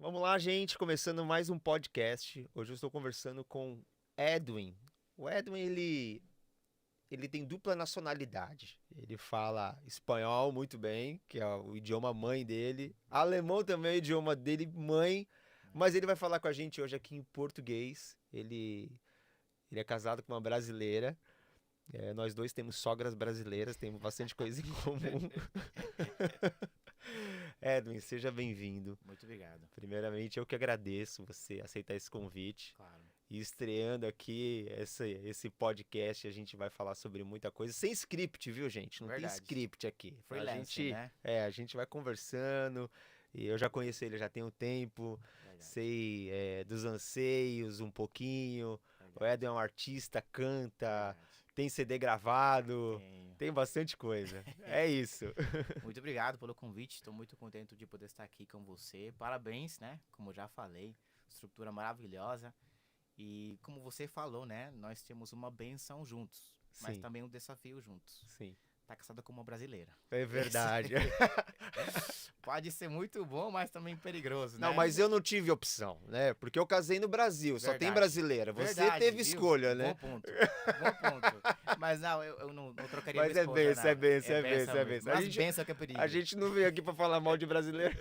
Vamos lá, gente, começando mais um podcast. Hoje eu estou conversando com Edwin. O Edwin, ele tem dupla nacionalidade. Ele fala espanhol muito bem, que é o idioma mãe dele. Alemão também é o idioma dele, mãe. Mas ele vai falar com a gente hoje aqui em português. Ele é casado com uma brasileira. Nós dois temos sogras brasileiras, temos bastante coisa em comum. Edwin, seja bem-vindo. Muito obrigado. Primeiramente, eu que agradeço você aceitar esse convite. Claro. E estreando aqui esse podcast, a gente vai falar sobre muita coisa. Sem script, viu, gente? Não tem Verdade. script aqui. Freelancer, né? A gente vai conversando. E eu já conheço ele já tem um tempo. Verdade. Sei dos anseios um pouquinho. O Verdade. Ed é um artista, canta, Verdade. tem CD gravado. Tenho. Tem bastante coisa. É isso. Muito obrigado pelo convite. Estou muito contente de poder estar aqui com você. Parabéns, né? Como eu já falei, estrutura maravilhosa. E como você falou, né? Nós temos uma benção juntos, mas Sim, também um desafio juntos. sim. Tá casada com uma brasileira. É verdade. Pode ser muito bom, mas também perigoso, Não, né? mas eu não tive opção, né? Porque eu casei no Brasil, só tem Verdade. brasileira. Você Verdade, teve viu? escolha, né? Bom ponto. Bom ponto. Mas não, eu não trocaria Mas minha é esposa, benção, não. é benção, é benção benção, é mesmo. benção. Mas benção que é perigo. A gente não veio aqui pra falar mal de brasileiro.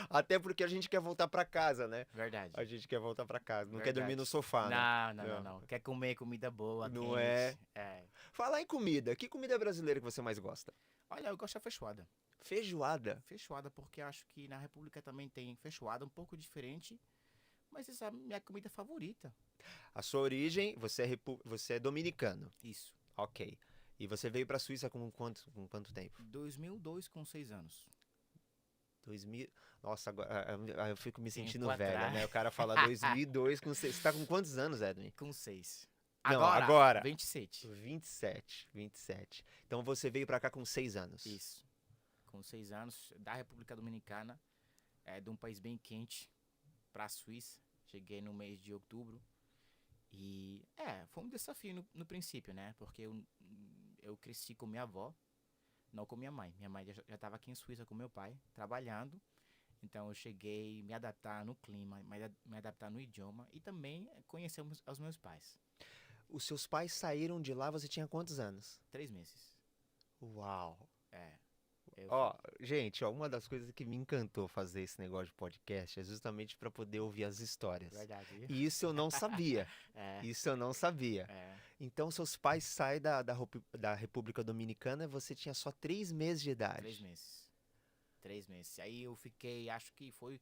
Até porque a gente quer voltar pra casa, né? Verdade. A gente quer voltar pra casa, não quer Verdade. dormir no sofá, né? Não. Quer comer comida boa, Não quente. é. É. Falar em comida, que comida brasileira que você mais gosta? Olha, eu gosto da feijoada. Feijoada. Feijoada, porque acho que na República também tem feijoada um pouco diferente. Mas essa é a minha comida favorita. A sua origem, você é dominicano. Isso. Ok. E você veio pra Suíça com quanto tempo? 2002 com 6 anos. 2000. Nossa, agora eu fico me sentindo Tempo velho, atrás. né? O cara fala 2002 com 6. Você tá com quantos anos, Edwin? Com 6. Não, agora. 27. 27. Então você veio pra cá com 6 anos. Isso. Com 6 anos, da República Dominicana, de um país bem quente, pra Suíça. Cheguei no mês de outubro. E, foi um desafio no princípio, né? Porque eu cresci com minha avó, não com minha mãe. Minha mãe já estava aqui em Suíça com meu pai, trabalhando. Então eu cheguei a me adaptar no clima, me adaptar no idioma e também conhecer os meus pais. Os seus pais saíram de lá, você tinha quantos anos? 3 meses. Uau. É. Eu, Ó, gente, ó, uma das coisas que me encantou fazer esse negócio de podcast é justamente pra poder ouvir as histórias. verdade, viu? E isso eu não sabia. É, Isso eu não sabia. é. Então, seus pais saem da República Dominicana e você tinha só 3 meses de idade. 3 meses. 3 meses. Aí eu fiquei, acho que foi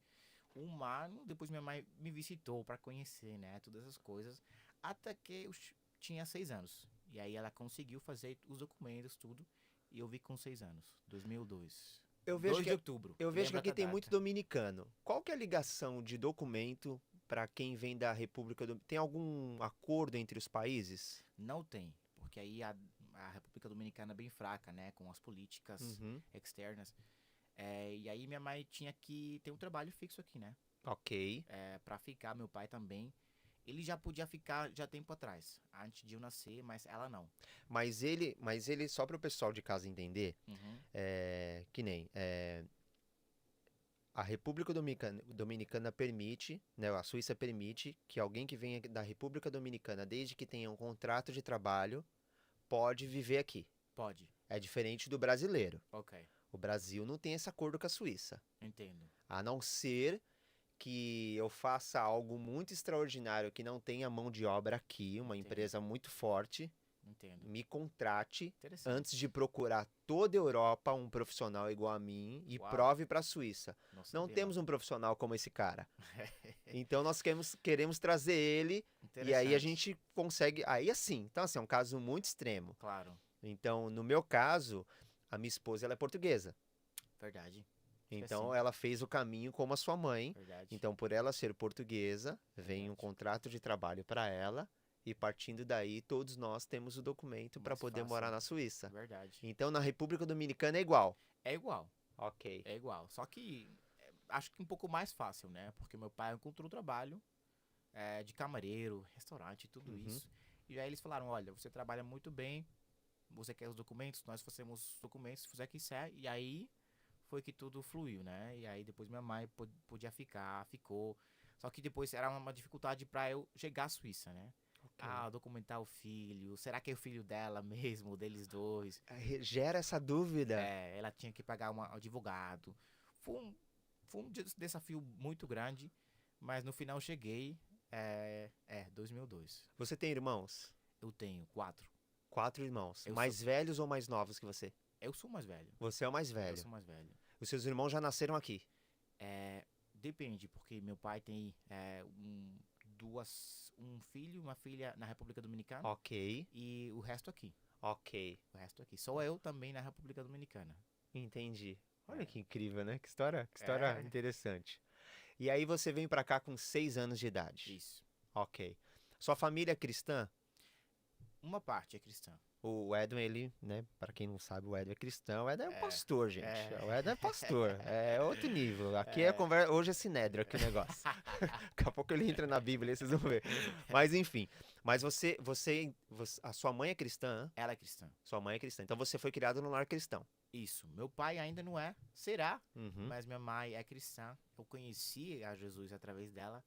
um ano, depois minha mãe me visitou pra conhecer, né, todas essas coisas, até que eu tinha 6 anos. E aí ela conseguiu fazer os documentos, tudo, e eu vi com 6 anos, 2002. Eu vejo 2 que de outubro. Eu vejo que Lembra aqui da tem data? muito dominicano. Qual que é a ligação de documento para quem vem da República Dominicana? Tem algum acordo entre os países? Não tem, porque aí a República Dominicana é bem fraca, né, com as políticas Uhum. externas. E aí minha mãe tinha que ter um trabalho fixo aqui, né, Ok. pra ficar, meu pai também. Ele já podia ficar já tempo atrás, antes de eu nascer, mas ela não. Mas ele só para o pessoal de casa entender, Uhum, que nem a República Dominicana permite, né, a Suíça permite que alguém que venha da República Dominicana, desde que tenha um contrato de trabalho, pode viver aqui. pode. É diferente do brasileiro. Ok, O Brasil não tem esse acordo com a Suíça. entendo. A não ser que eu faça algo muito extraordinário que não tenha mão de obra aqui, uma Entendo. empresa muito forte, Entendo. me contrate Interessante. antes de procurar toda a Europa um profissional igual a mim e Uau. prove para a Suíça. Não Não sabia, temos um profissional como esse cara. Então nós queremos trazer ele e aí a Interessante. gente consegue. Aí assim, então assim, é um caso muito extremo. Claro, Então, no meu caso, a minha esposa ela é portuguesa. verdade. Então assim. ela fez o caminho como a sua mãe. Verdade. Então, por ela ser portuguesa, vem um Verdade. contrato de trabalho para ela e partindo daí, todos nós temos o documento para Mais poder fácil, morar né? na Suíça. Verdade. Então, na República Dominicana é igual. É igual, Ok. é igual. Só que acho que um pouco mais fácil, né? Porque meu pai encontrou trabalho de camareiro, restaurante, tudo Uhum. isso. E aí eles falaram, olha, você trabalha muito bem, você quer os documentos, nós fazemos os documentos, se você quiser. E aí foi que tudo fluiu, né? E aí depois minha mãe podia ficar, ficou. Só que depois era uma dificuldade para eu chegar à Suíça, né? Ah, documentar o filho. Será que é o filho dela mesmo, deles dois? Gera essa dúvida. É, ela tinha que pagar um advogado. Foi um desafio muito grande, mas no final eu cheguei. 2002. Você tem irmãos? Eu tenho 4. 4 irmãos. Eu Mais velhos ou mais novos que você? Eu sou mais velho. Você é o mais Eu velho. sou mais velho. Os seus irmãos já nasceram aqui? Depende, porque meu pai tem um filho e uma filha na República Dominicana. Ok. E o resto aqui. Ok. O resto aqui. Sou eu também na República Dominicana. Entendi. Olha É. que incrível, né? Que história É. interessante. E aí você vem pra cá com 6 anos de idade. Isso. Ok. Sua família é cristã? Uma parte é cristã. O Edwin, ele, né? Pra quem não sabe, o Edwin é cristão. O Edwin é um É, pastor, gente. é. O Edwin é pastor. É outro nível. Aqui é conversa. Hoje é sinédrio aqui o negócio. Daqui a pouco ele entra na Bíblia, aí vocês vão ver. Mas enfim. Mas a sua mãe é cristã? Ela é cristã. Sua mãe é cristã. Então você foi criado no lar cristão. Isso. Meu pai ainda não é. Será? Uhum. Mas minha mãe é cristã. Eu conheci a Jesus através dela.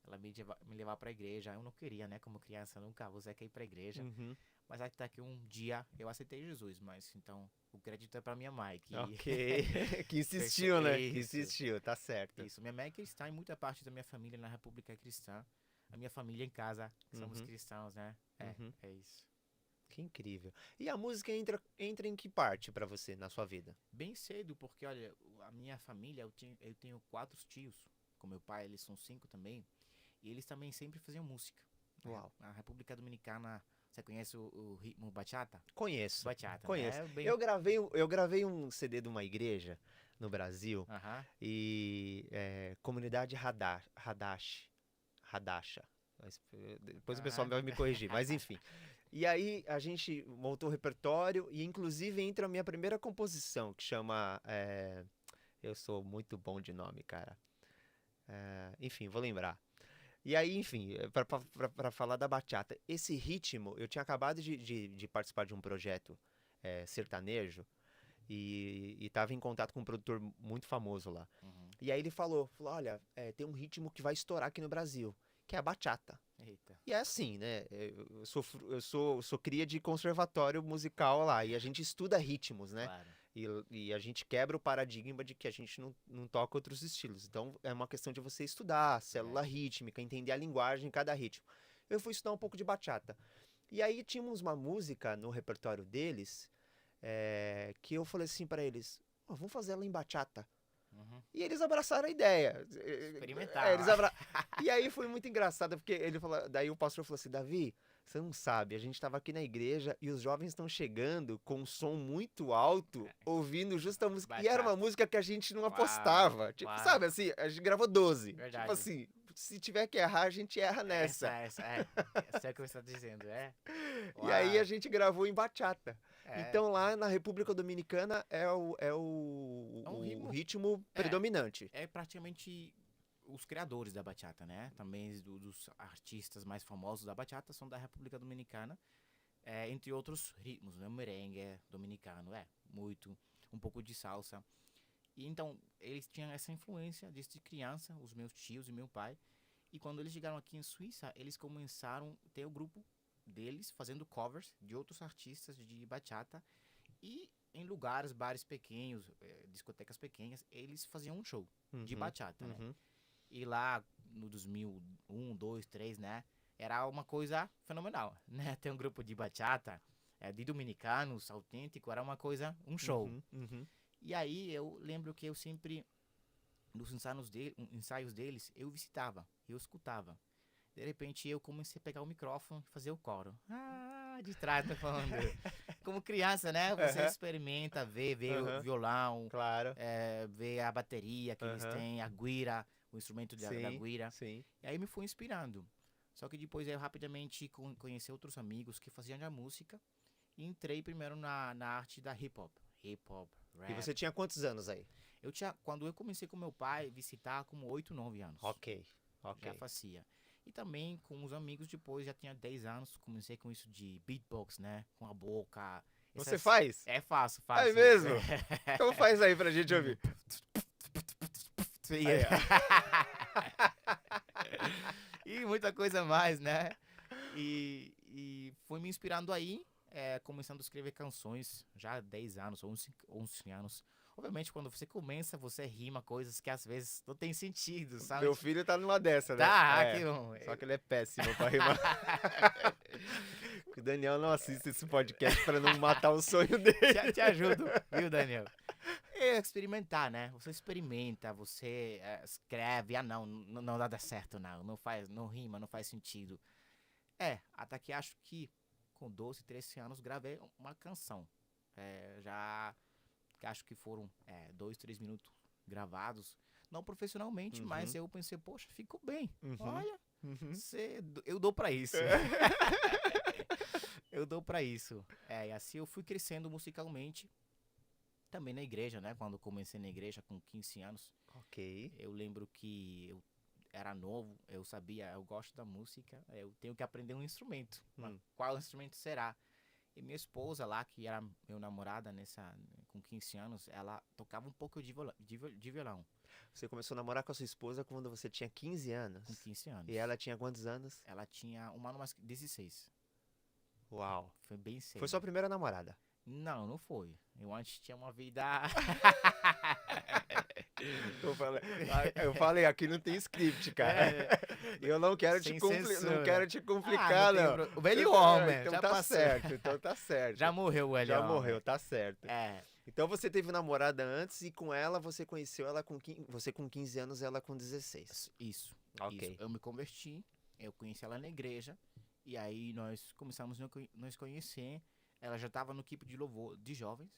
Ela me levava pra igreja. Eu não queria, né? Como criança, nunca. Você quer ir pra igreja. Uhum. Mas até que um dia eu aceitei Jesus. Mas então o crédito é pra minha mãe. Que... Ok. Que insistiu, né? Que Isso. insistiu, tá certo. Isso. Minha mãe é cristã e muita parte da minha família na República é cristã. A minha família em casa somos Uhum. cristãos, né? Uhum. É isso. Que incrível. E a música entra em que parte pra você na sua vida? Bem cedo, porque olha, a minha família, eu tenho 4 tios. Com meu pai, eles são 5 também. E eles também sempre faziam música. Uau. Na República Dominicana, você conhece o ritmo bachata? Conheço. Bachata, Conheço. né? Bem... Eu gravei um CD de uma igreja no Brasil Aham. e comunidade Radasha. Depois o pessoal vai me corrigir, mas enfim. E aí a gente montou o repertório e inclusive entra a minha primeira composição que chama eu sou muito bom de nome, cara. Enfim, vou lembrar. E aí, enfim, pra falar da bachata, esse ritmo, eu tinha acabado de participar de um projeto sertanejo e tava em contato com um produtor muito famoso lá. Uhum. E aí ele falou, olha, tem um ritmo que vai estourar aqui no Brasil, que é a bachata. Eita. E é assim, né? Eu sou cria de conservatório musical lá, e a gente estuda ritmos, né? Claro. E a gente quebra o paradigma de que a gente não toca outros estilos. Então é uma questão de você estudar a célula rítmica, entender a linguagem em cada ritmo. Eu fui estudar um pouco de bachata. E aí tínhamos uma música no repertório deles que eu falei assim pra eles: vamos fazer ela em bachata. Uhum. E eles abraçaram a ideia. Experimentar. E aí foi muito engraçado, porque ele falou, daí o pastor falou assim: Davi, você não sabe, a gente estava aqui na igreja e os jovens estão chegando com um som muito alto, ouvindo justa a música. E era uma música que a gente não apostava. Tipo, sabe assim, a gente gravou 12. Verdade. Tipo assim, se tiver que errar, a gente erra nessa. Essa é o que você está dizendo, E aí a gente gravou em bachata. É. Então lá na República Dominicana é o ritmo predominante. É praticamente os criadores da bachata, né? Também dos artistas mais famosos da bachata são da República Dominicana, entre outros ritmos, né? Merengue dominicano, um pouco de salsa. E então eles tinham essa influência desde criança, os meus tios e meu pai. E quando eles chegaram aqui em Suíça, eles começaram a ter o grupo deles fazendo covers de outros artistas de bachata e em lugares, bares pequenos, discotecas pequenas, eles faziam um show de bachata, né? E lá no 2001, 2, 3, né? Era uma coisa fenomenal, né? Ter um grupo de bachata, de dominicanos, autêntico, era uma coisa, um show. E aí eu lembro que eu sempre, nos ensaios deles, eu visitava, eu escutava. De repente eu comecei a pegar o microfone e fazer o coro. De trás, tô falando. Como criança, né? Você experimenta, vê o violão, claro. Vê a bateria que eles têm, a guira, o instrumento da guira. Sim. E aí me fui inspirando. Só que depois eu rapidamente conheci outros amigos que faziam a música e entrei primeiro na arte da hip hop, rap. E você tinha quantos anos aí? Quando eu comecei com meu pai, visitar com 8, 9 anos. Ok. Já fazia. E também com os amigos depois, já tinha 10 anos, comecei com isso de beatbox, né? Com a boca Você faz? É fácil, É fácil. mesmo? Então faz aí pra gente ouvir. Aí, Aí, e muita coisa mais, né? E foi me inspirando aí, começando a escrever canções já há 10 anos, 11 anos. Obviamente, quando você começa, você rima coisas que às vezes não tem sentido, sabe? Meu filho tá numa dessa, né? Tá, É, que bom. só que ele é péssimo pra rimar. O Daniel não assiste esse podcast pra não matar o sonho dele. Te ajudo, viu, Daniel? É experimentar, né? Você experimenta, você escreve, não dá certo, não faz, não rima, não faz sentido. Até que acho que com 12, 13 anos gravei uma canção. Já que acho que foram 2, 3 minutos gravados, não profissionalmente, mas eu pensei, poxa, ficou bem. Olha, eu dou pra isso. Eu dou pra isso. E assim eu fui crescendo musicalmente. Também na igreja, né? Quando eu comecei na igreja com 15 anos. Ok. Eu lembro que eu era novo, eu sabia, eu gosto da música, eu tenho que aprender um instrumento. Mas qual instrumento será? E minha esposa lá, que era meu namorada com 15 anos, ela tocava um pouco de violão. Você começou a namorar com a sua esposa quando você tinha 15 anos? Com 15 anos. E ela tinha quantos anos? Ela tinha um ano mais 16. Uau. Foi bem cedo. Foi sua primeira namorada? Não foi. Eu antes tinha uma vida... Eu falei, aqui não tem script, cara. Eu não quero te complicar, não. O velho homem, Então já tá passou. certo, então tá certo. Já morreu o velho Já homem. morreu, tá certo. É. Então você teve namorada antes e com ela você conheceu ela você com 15 anos, ela com 16. Isso. Ok. Isso. Eu me converti, eu conheci ela na igreja, e aí nós começamos a nos conhecer. Ela já estava no equipe de louvor de jovens.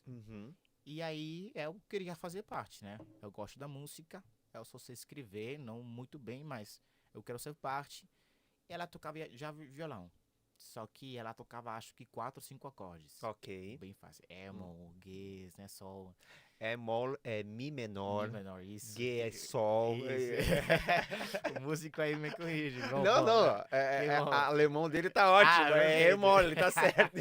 E aí eu queria fazer parte, né? Eu gosto da música, eu só sei escrever, não muito bem, mas eu quero ser parte. E ela tocava já violão. Só que ela tocava, acho que 4 ou 5 acordes. Ok. Bem fácil. Mol, Gs, né? Sol. Mol, Mi menor. Mi menor, isso. G é Sol. Isso. O músico aí me corrige. Não. O alemão dele tá ótimo. É mol, ele tá certo.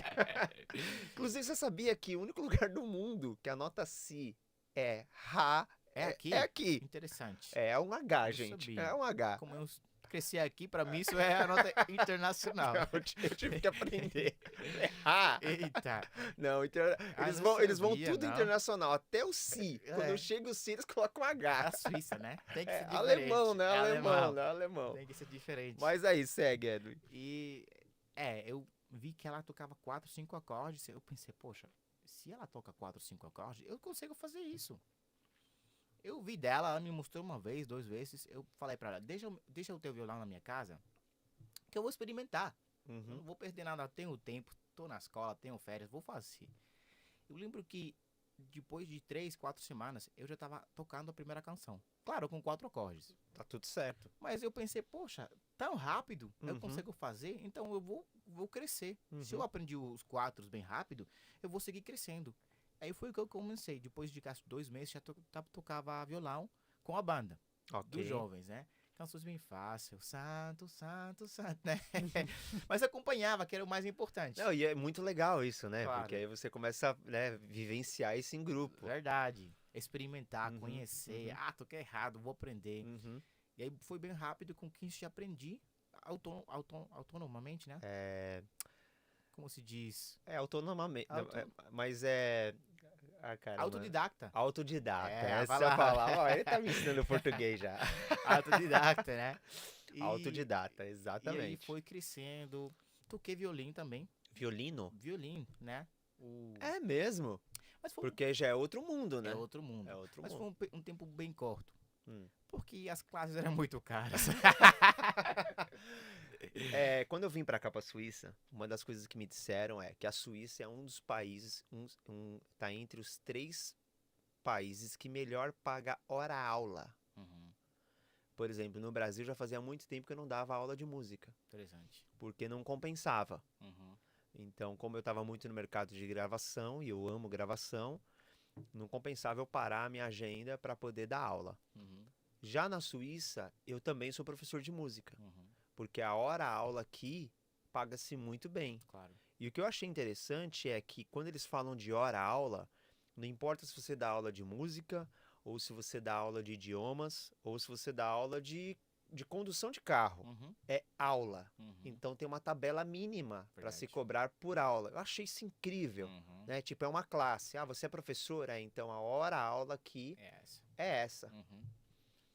Inclusive, você sabia que o único lugar do mundo que a nota Si é Rá é aqui? É aqui. Interessante. É um H, Eu gente. sabia. É um H. Como eu cresci aqui, pra mim isso é a nota internacional. Eu tive que aprender. É Rá. Eita. Não, eles vão tudo internacional, até o Si. Quando chega o Si, eles colocam H. A Suíça, né? Tem que ser diferente. Alemão, né? Alemão. Tem que ser diferente. Mas aí, segue, Edwin. E, eu vi que ela tocava 4, 5 acordes. Eu pensei, poxa, se ela toca 4, 5 acordes, eu consigo fazer isso. Eu vi dela, ela me mostrou uma vez, 2 vezes. Eu falei pra ela, deixa eu ter o violão na minha casa, que eu vou experimentar. Eu não vou perder nada, eu tenho tempo, tô na escola, tenho férias, vou fazer. Eu lembro que depois de 3, 4 semanas, eu já tava tocando a primeira canção. Claro, com 4 acordes. Tá tudo certo. Mas eu pensei, poxa, tão rápido, eu consigo fazer, então eu vou crescer. Se eu aprendi os 4 bem rápido, eu vou seguir crescendo. Aí foi o que eu comecei. Depois de 2 meses, já tocava violão com a banda dos jovens, né? Canções bem fáceis, santo, santo, santo, né? Mas acompanhava, que era o mais importante. Não, e é muito legal isso, né? Claro. Porque aí você começa a vivenciar isso em grupo. Verdade. Experimentar, conhecer. Toquei errado, vou aprender. E aí foi bem rápido, com 15 já aprendi autonomamente, né? Como se diz? Autonomamente. Mas caramba. Autodidacta. Autodidata. Essa é a palavra. Ele tá me ensinando português já. Autodidacta, né? Autodidata, exatamente. E aí foi crescendo. Toquei violino também. Violino? Violino, né? É mesmo? Mas porque já é outro mundo, né? É outro mundo. Mas mundo. foi um tempo bem curto. Porque as classes eram muito caras. Quando eu vim pra cá, pra Suíça, uma das coisas que me disseram é que a Suíça é um dos países, tá entre os 3 países que melhor paga hora-aula. Por exemplo, no Brasil já fazia muito tempo que eu não dava aula de música. Interessante. Porque não compensava. Então, como eu estava muito no mercado de gravação, e eu amo gravação, não compensava eu parar a minha agenda para poder dar aula. Já na Suíça, eu também sou professor de música. Porque a hora-aula aqui paga-se muito bem. Claro. E o que eu achei interessante é que quando eles falam de hora-aula, não importa se você dá aula de música, ou se você dá aula de idiomas, ou se você dá aula de condução de carro. Uhum, É aula. uhum, Então tem uma tabela mínima para se verdade. cobrar por aula. Eu achei isso incrível, Uhum, né? Tipo, é uma classe. Ah, você é professora? É, então a hora-aula aqui é essa. é essa. Uhum.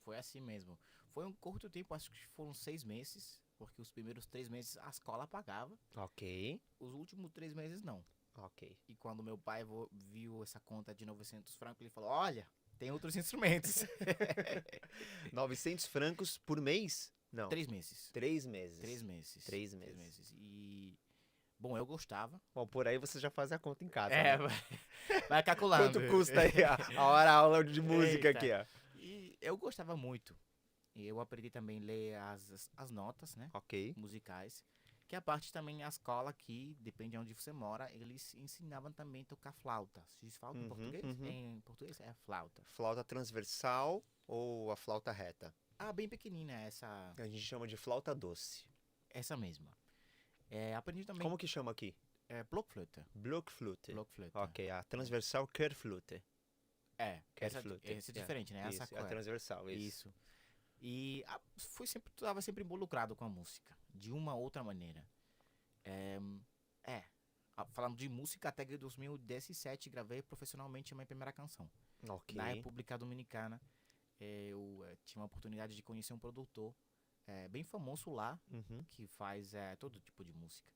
Foi assim mesmo. Foi um curto tempo, acho que foram 6 meses, porque os primeiros 3 meses a escola pagava, Ok, os últimos 3 meses não. ok. E quando meu pai viu essa conta de 900 francos, ele falou: Olha, tem outros instrumentos. 900 francos por mês? Não, 3 meses. 3 meses. 3 meses. 3 meses. E, bom, eu gostava. Bom, por aí você já faz a conta em casa, É, né? vai calculando. Quanto custa aí a hora-aula de música Eita. aqui, ó? E eu gostava muito. E eu aprendi também a ler as notas, né? Ok. Musicais. Que a parte também, a escola aqui, depende de onde você mora, eles ensinavam também a tocar flauta. Se diz flauta em Uhum, português? uhum. Em português é flauta. Flauta transversal ou a flauta reta? Ah, bem pequenina A gente chama de flauta doce. essa mesma. Aprendi também Como que chama aqui? blockflöte. Blockflöte. Blockflöte. Ok, a transversal Querflöte. Essa Querflöte. é diferente, né? Essa Isso, a transversal, isso. Isso. E estava sempre involucrado com a música, de uma ou outra maneira. É, falando de música, até que em 2017 gravei profissionalmente a minha primeira canção. Ok. Na República Dominicana, eu tinha uma oportunidade de conhecer um produtor bem famoso lá, Uhum. que faz todo tipo de música.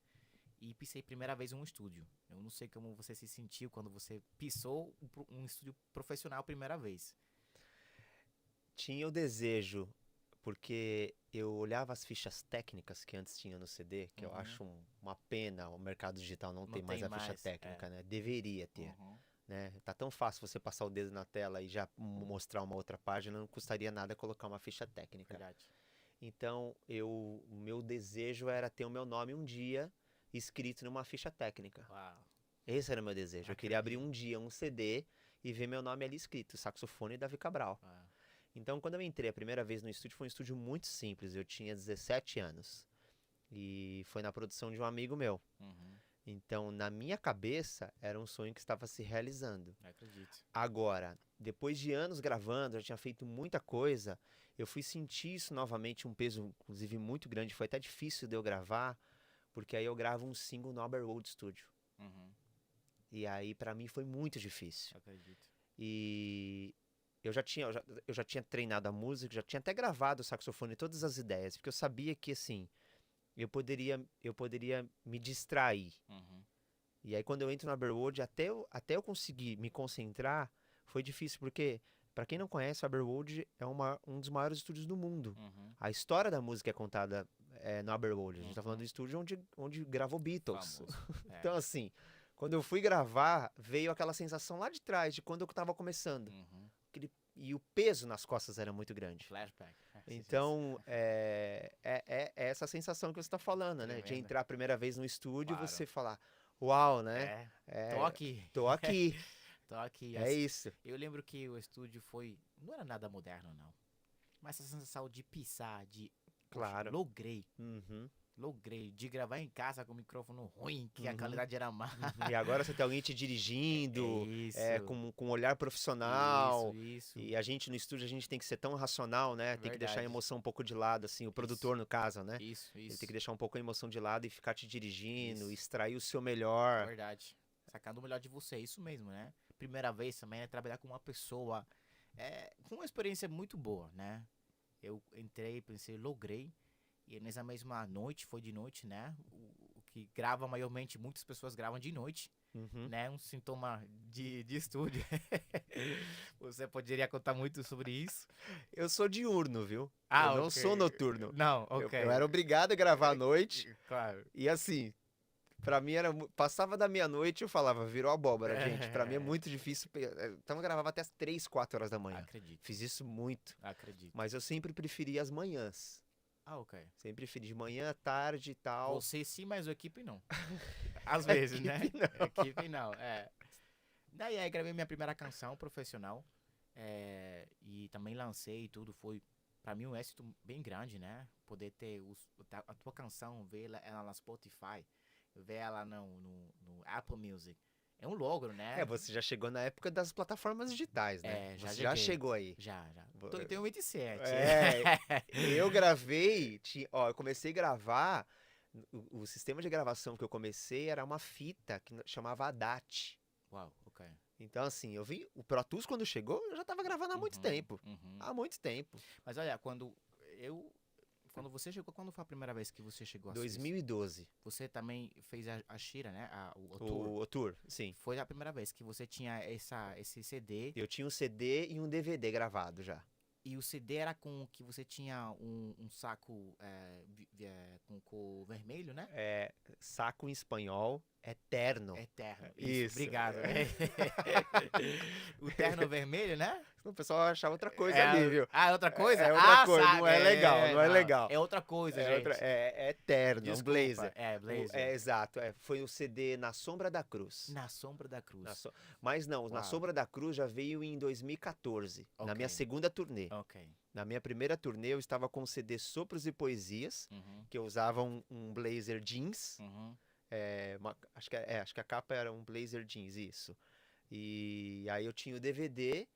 E pisei primeira vez em um estúdio. Eu não sei como você se sentiu quando você pisou um estúdio profissional primeira vez. Tinha o desejo, porque eu olhava as fichas técnicas que antes tinha no CD, que eu Uhum. acho uma pena o mercado digital não ter Não mais tem a ficha mais, técnica, né? Deveria ter, Uhum. né? Tá tão fácil você passar o dedo na tela e já mostrar uma outra página, não custaria nada colocar uma ficha técnica. Verdade. Então, o meu desejo era ter o meu nome um dia escrito numa ficha técnica. Uau. Esse era o meu desejo. Eu queria abrir Acredito. um dia um CD e ver meu nome ali escrito, saxofone Davi Cabral. Uau. Então, quando eu entrei a primeira vez no estúdio, foi um estúdio muito simples. Eu tinha 17 anos. E foi na produção de um amigo meu. Uhum. Então, na minha cabeça, era um sonho que estava se realizando. Acredito. Agora, depois de anos gravando, eu já tinha feito muita coisa, eu fui sentir isso novamente, um peso, inclusive, muito grande. Foi até difícil de eu gravar, porque aí eu gravo um single no Abbey Studio. Uhum. E aí, pra mim, foi muito difícil. Acredito. E eu já tinha treinado a música, já tinha até gravado o saxofone, todas as ideias, porque eu sabia que, assim, eu poderia me distrair. Uhum. E aí, quando eu entro na Aberwood, até eu conseguir me concentrar, foi difícil, porque, pra quem não conhece, a Aberwood é um dos maiores estúdios do mundo. Uhum. A história da música é contada no Aberwood. A gente tá falando Uhum. do estúdio onde gravou Beatles. Famoso. Então, assim, quando eu fui gravar, veio aquela sensação lá de trás, de quando eu tava começando. Uhum. E o peso nas costas era muito grande. Flashback. Então, é essa sensação que você está falando, né? De Tremendo. entrar a primeira vez no estúdio e Claro. você falar, uau, né? Tô aqui. Tô aqui. Tô aqui. É isso. Eu lembro que o estúdio não era nada moderno, não. Mas essa sensação de pisar, Claro. Logrei, Uhum. de gravar em casa com o microfone ruim, que a Uhum. qualidade era má. E agora você tem alguém te dirigindo, Isso. com um olhar profissional. Isso. E a gente no estúdio, a gente tem que ser tão racional, né? Tem que deixar a Verdade. emoção um pouco de lado, assim, o produtor no caso, né? Isso. Ele tem que deixar um pouco a emoção de lado e ficar te dirigindo, Isso. extrair o seu melhor. Verdade. Sacando o melhor de você, isso mesmo, né? Primeira vez também é trabalhar com uma pessoa com uma experiência muito boa, né? Eu entrei, pensei, logrei. E nessa mesma noite, foi de noite, né? O que grava maiormente, muitas pessoas gravam de noite, Uhum. né? Um sintoma de estúdio. Você poderia contar muito sobre isso? Eu sou diurno, viu? Ah, Eu não ok. sou noturno. Não, Eu, ok. eu era obrigado a gravar à noite. Claro. E assim, pra mim passava da meia-noite eu falava, virou abóbora, gente. Pra mim é muito difícil. Então eu gravava até as 3, 4 horas da manhã. Acredito. Fiz isso muito. Acredito. Mas eu sempre preferi as manhãs. Ah, ok. Sempre preferi de manhã, tarde e tal. Você sim, mas a equipe não. Às vezes, né? Equipe A equipe não, Daí aí gravei minha primeira canção profissional. E também lancei e tudo. Foi pra mim um êxito bem grande, né? Poder ter a tua canção, ver ela na Spotify. vê ela no Apple Music. É um logro, né? Você já chegou na época das plataformas digitais, né? Já Você já cheguei. chegou aí. Já. Vo- Tenho 27. É, eu gravei, eu comecei a gravar, o sistema de gravação que eu comecei era uma fita que chamava ADAT. Uau, ok. Então, assim, eu vi, o Pro Tools quando chegou, eu já tava gravando há muito tempo. Uhum. Há muito tempo. Mas olha, quando você chegou, quando foi a primeira vez que você chegou à Suíça? 2012. Você também fez a Shira, né? O tour. O tour, sim. Foi a primeira vez que você tinha esse CD. Eu tinha um CD e um DVD gravado já. E o CD era com que você tinha um saco com cor vermelho, né? Saco em espanhol, eterno. Eterno. Isso. Obrigado. O terno vermelho, né? O pessoal achava outra coisa ali, viu? Ah, é outra coisa? É outra coisa, sabe, não é legal, não é legal. É outra coisa, gente. É eterno, é um Desculpa, blazer. blazer. Exato, foi o CD Na Sombra da Cruz. Na Sombra da Cruz. Mas não, Na Uau. Sombra da Cruz já veio em 2014, na Ok. minha segunda turnê. Ok. Na minha primeira turnê eu estava com o CD Sopros e Poesias, Uhum. que eu usava um blazer jeans. Uhum. Acho que a capa era um blazer jeans, isso. E aí eu tinha o DVD,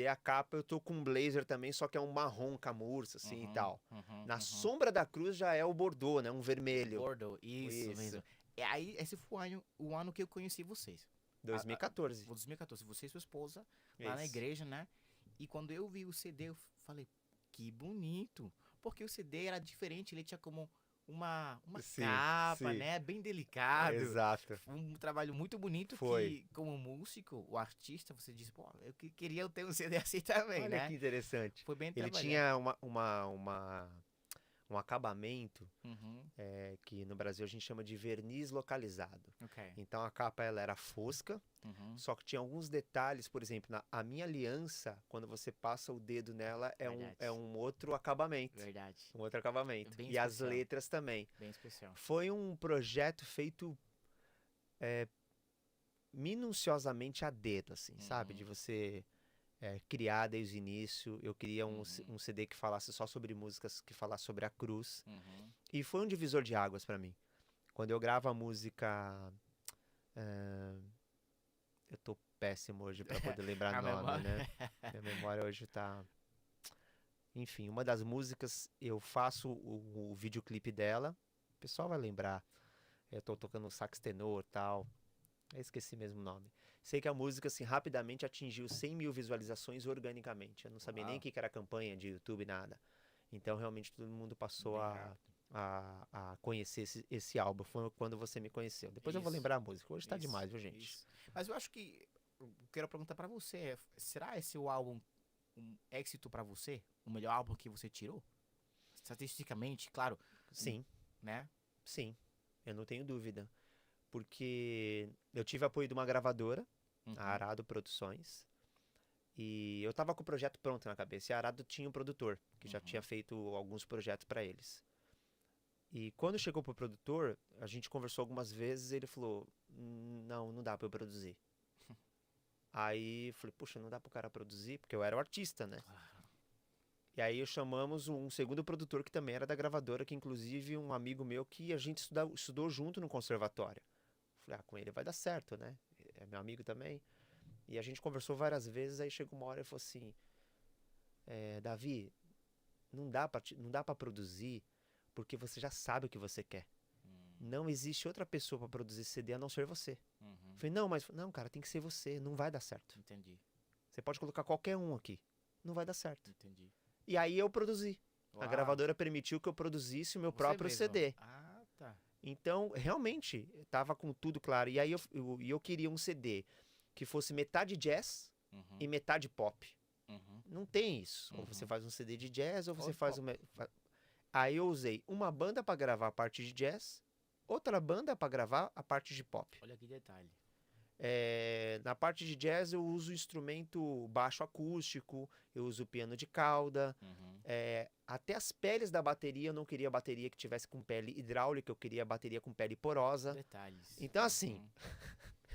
a capa eu tô com um blazer também, só que é um marrom camurça, assim e tal. Na Sombra da Cruz já é o Bordeaux, né? Um vermelho. Bordeaux, isso mesmo. E aí, esse foi o ano que eu conheci vocês. 2014. 2014, você e sua esposa, lá na Isso. igreja, né? E quando eu vi o CD, eu falei, que bonito. Porque o CD era diferente, ele tinha como uma Sim, capa, sim. né? Bem delicado. Exato. Um trabalho muito bonito Foi. que, como músico, o artista, você disse, pô, eu queria ter um CD assim também, Olha né? que interessante. Foi bem Ele trabalhado. tinha um acabamento Uhum, que no Brasil a gente chama de verniz localizado. ok. Então a capa ela era fosca, Uhum. só que tinha alguns detalhes, por exemplo, a minha aliança, quando você passa o dedo nela, Verdade. é um outro acabamento. Verdade. Um outro acabamento. Bem E as especial. letras também. Bem especial. Foi um projeto feito minuciosamente a dedo, assim, sabe? De você criar desde o início. Eu queria um CD que falasse só sobre músicas, que falasse sobre a cruz. Uhum. E foi um divisor de águas pra mim. Quando eu gravo a música... eu tô péssimo hoje pra poder lembrar A nome, memória. né? Minha memória hoje tá... Enfim, uma das músicas, eu faço o videoclipe dela. O pessoal vai lembrar. Eu tô tocando sax tenor e tal. Eu esqueci mesmo o nome. Sei que a música, assim, rapidamente atingiu 100 mil visualizações organicamente. Eu não sabia nem Uau. o que era campanha de YouTube, nada. Então, realmente, todo mundo passou Bem a, rápido. a conhecer esse álbum. Foi quando você me conheceu. Depois eu vou Isso, lembrar a música. Hoje tá Isso, demais, viu, gente? isso. Mas eu acho que eu quero perguntar pra você, será esse o álbum um êxito pra você? O melhor álbum que você tirou? Estatisticamente, claro, Sim, né? sim. Eu não tenho dúvida. Porque eu tive apoio de uma gravadora, Uhum. a Arado Produções. E eu tava com o projeto pronto na cabeça. E a Arado tinha um produtor, que já tinha feito alguns projetos pra eles. E quando chegou pro produtor, a gente conversou algumas vezes e ele falou: não dá pra eu produzir. Aí eu falei: puxa, não dá pro cara produzir, porque eu era o artista, né? Claro. E aí chamamos um segundo produtor que também era da gravadora, que inclusive um amigo meu que a gente estudou junto no conservatório. Falei: com ele vai dar certo, né? É meu amigo também. E a gente conversou várias vezes, aí chegou uma hora e falou assim: Davi, não dá pra produzir porque você já sabe o que você quer. Não existe outra pessoa pra produzir CD a não ser você. Uhum. Falei: não, cara, tem que ser você, não vai dar certo. Entendi, Você pode colocar qualquer um aqui, não vai dar certo. entendi. E aí eu produzi. A Uau. gravadora permitiu que eu produzisse o meu Você próprio mesmo. CD. Ah, tá. Então, realmente, tava com tudo claro. E aí eu queria um CD que fosse metade jazz Uhum. e metade pop. Uhum. Não tem isso. Ou Uhum. você faz um CD de jazz, ou você Ou de faz pop. Aí eu usei uma banda pra gravar a parte de jazz, outra banda pra gravar a parte de pop. Olha que detalhe. Na parte de jazz eu uso instrumento baixo acústico, eu uso piano de cauda. Uhum. Até as peles da bateria, eu não queria bateria que tivesse com pele hidráulica, eu queria bateria com pele porosa. Detalhes. Então, assim, Uhum.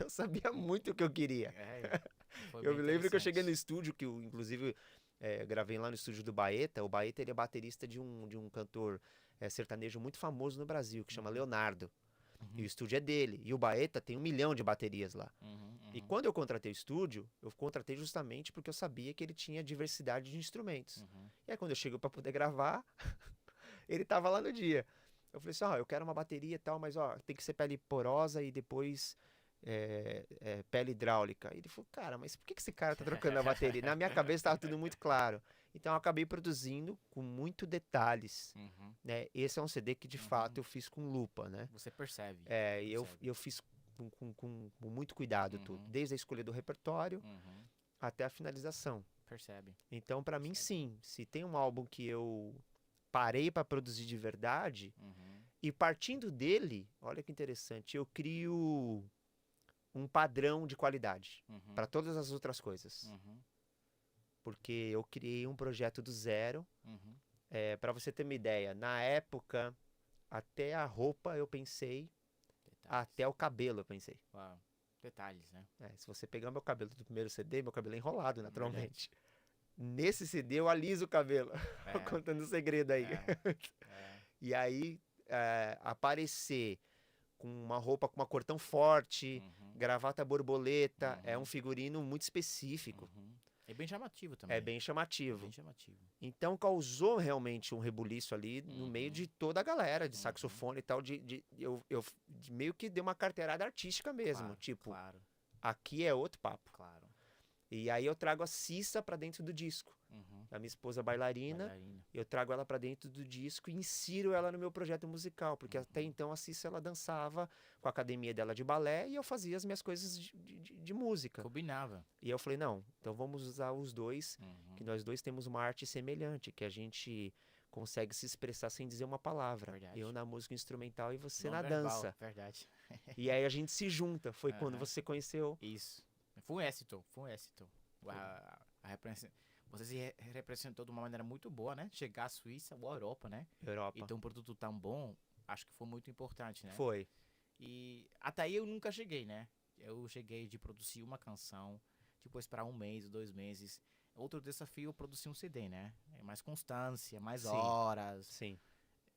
eu sabia muito o que eu queria. Foi Eu bem me lembro que eu cheguei no interessante. estúdio, que eu, inclusive, gravei lá no estúdio do Baeta. O Baeta, ele é baterista de um cantor sertanejo muito famoso no Brasil, que chama Leonardo. E o estúdio é dele. E o Baeta tem 1 milhão de baterias lá. E quando eu contratei o estúdio, eu contratei justamente porque eu sabia que ele tinha diversidade de instrumentos. E aí quando eu chego para poder gravar, ele tava lá no dia. Eu falei assim, ó, eu quero uma bateria e tal, mas ó, tem que ser pele porosa e depois pele hidráulica. E ele falou, cara, mas por que esse cara tá trocando a bateria? Na minha cabeça tava tudo muito claro. Então eu acabei produzindo com muito detalhes, né? Esse é um CD que de fato eu fiz com lupa, né? Você percebe. E eu fiz com muito cuidado tudo, desde a escolha do repertório até a finalização. Percebe. Então pra mim sim, se tem um álbum que eu parei para produzir de verdade e partindo dele, olha que interessante, eu crio um padrão de qualidade para todas as outras coisas. Porque eu criei um projeto do zero. Para você ter uma ideia, na época, até a roupa eu pensei, até o cabelo eu pensei. Uau. Detalhes, né? Se você pegar meu cabelo do primeiro CD, meu cabelo é enrolado, naturalmente. Nesse CD eu aliso o cabelo, contando o segredo aí. E aí, aparecer com uma roupa com uma cor tão forte, gravata borboleta, é um figurino muito específico. É bem chamativo também. É bem chamativo. Bem chamativo. Então causou realmente um rebuliço ali no meio de toda a galera de saxofone e tal. Eu meio que dei uma carteirada artística mesmo. Claro, tipo, claro. Aqui é outro papo. Claro. E aí eu trago a Cissa pra dentro do disco. A minha esposa bailarina. Eu trago ela pra dentro do disco e insiro ela no meu projeto musical. Porque até então a Cissa ela dançava com a academia dela de balé e eu fazia as minhas coisas de música. Combinava. E eu falei, não, então vamos usar os dois, que nós dois temos uma arte semelhante, que a gente consegue se expressar sem dizer uma palavra. Verdade. Eu na música instrumental e você Não na verbal, dança. Verdade. E aí a gente se junta. Foi quando você conheceu. Isso. Foi um êxito. Você se representou de uma maneira muito boa, né? Chegar à Suíça ou à Europa, né? Europa. E ter um produto tão bom, acho que foi muito importante, né? Foi. E até aí eu nunca cheguei, né? Eu cheguei de produzir uma canção, depois para 1 mês, 2 meses. Outro desafio é produzir um CD, né? É mais constância, mais horas. Sim.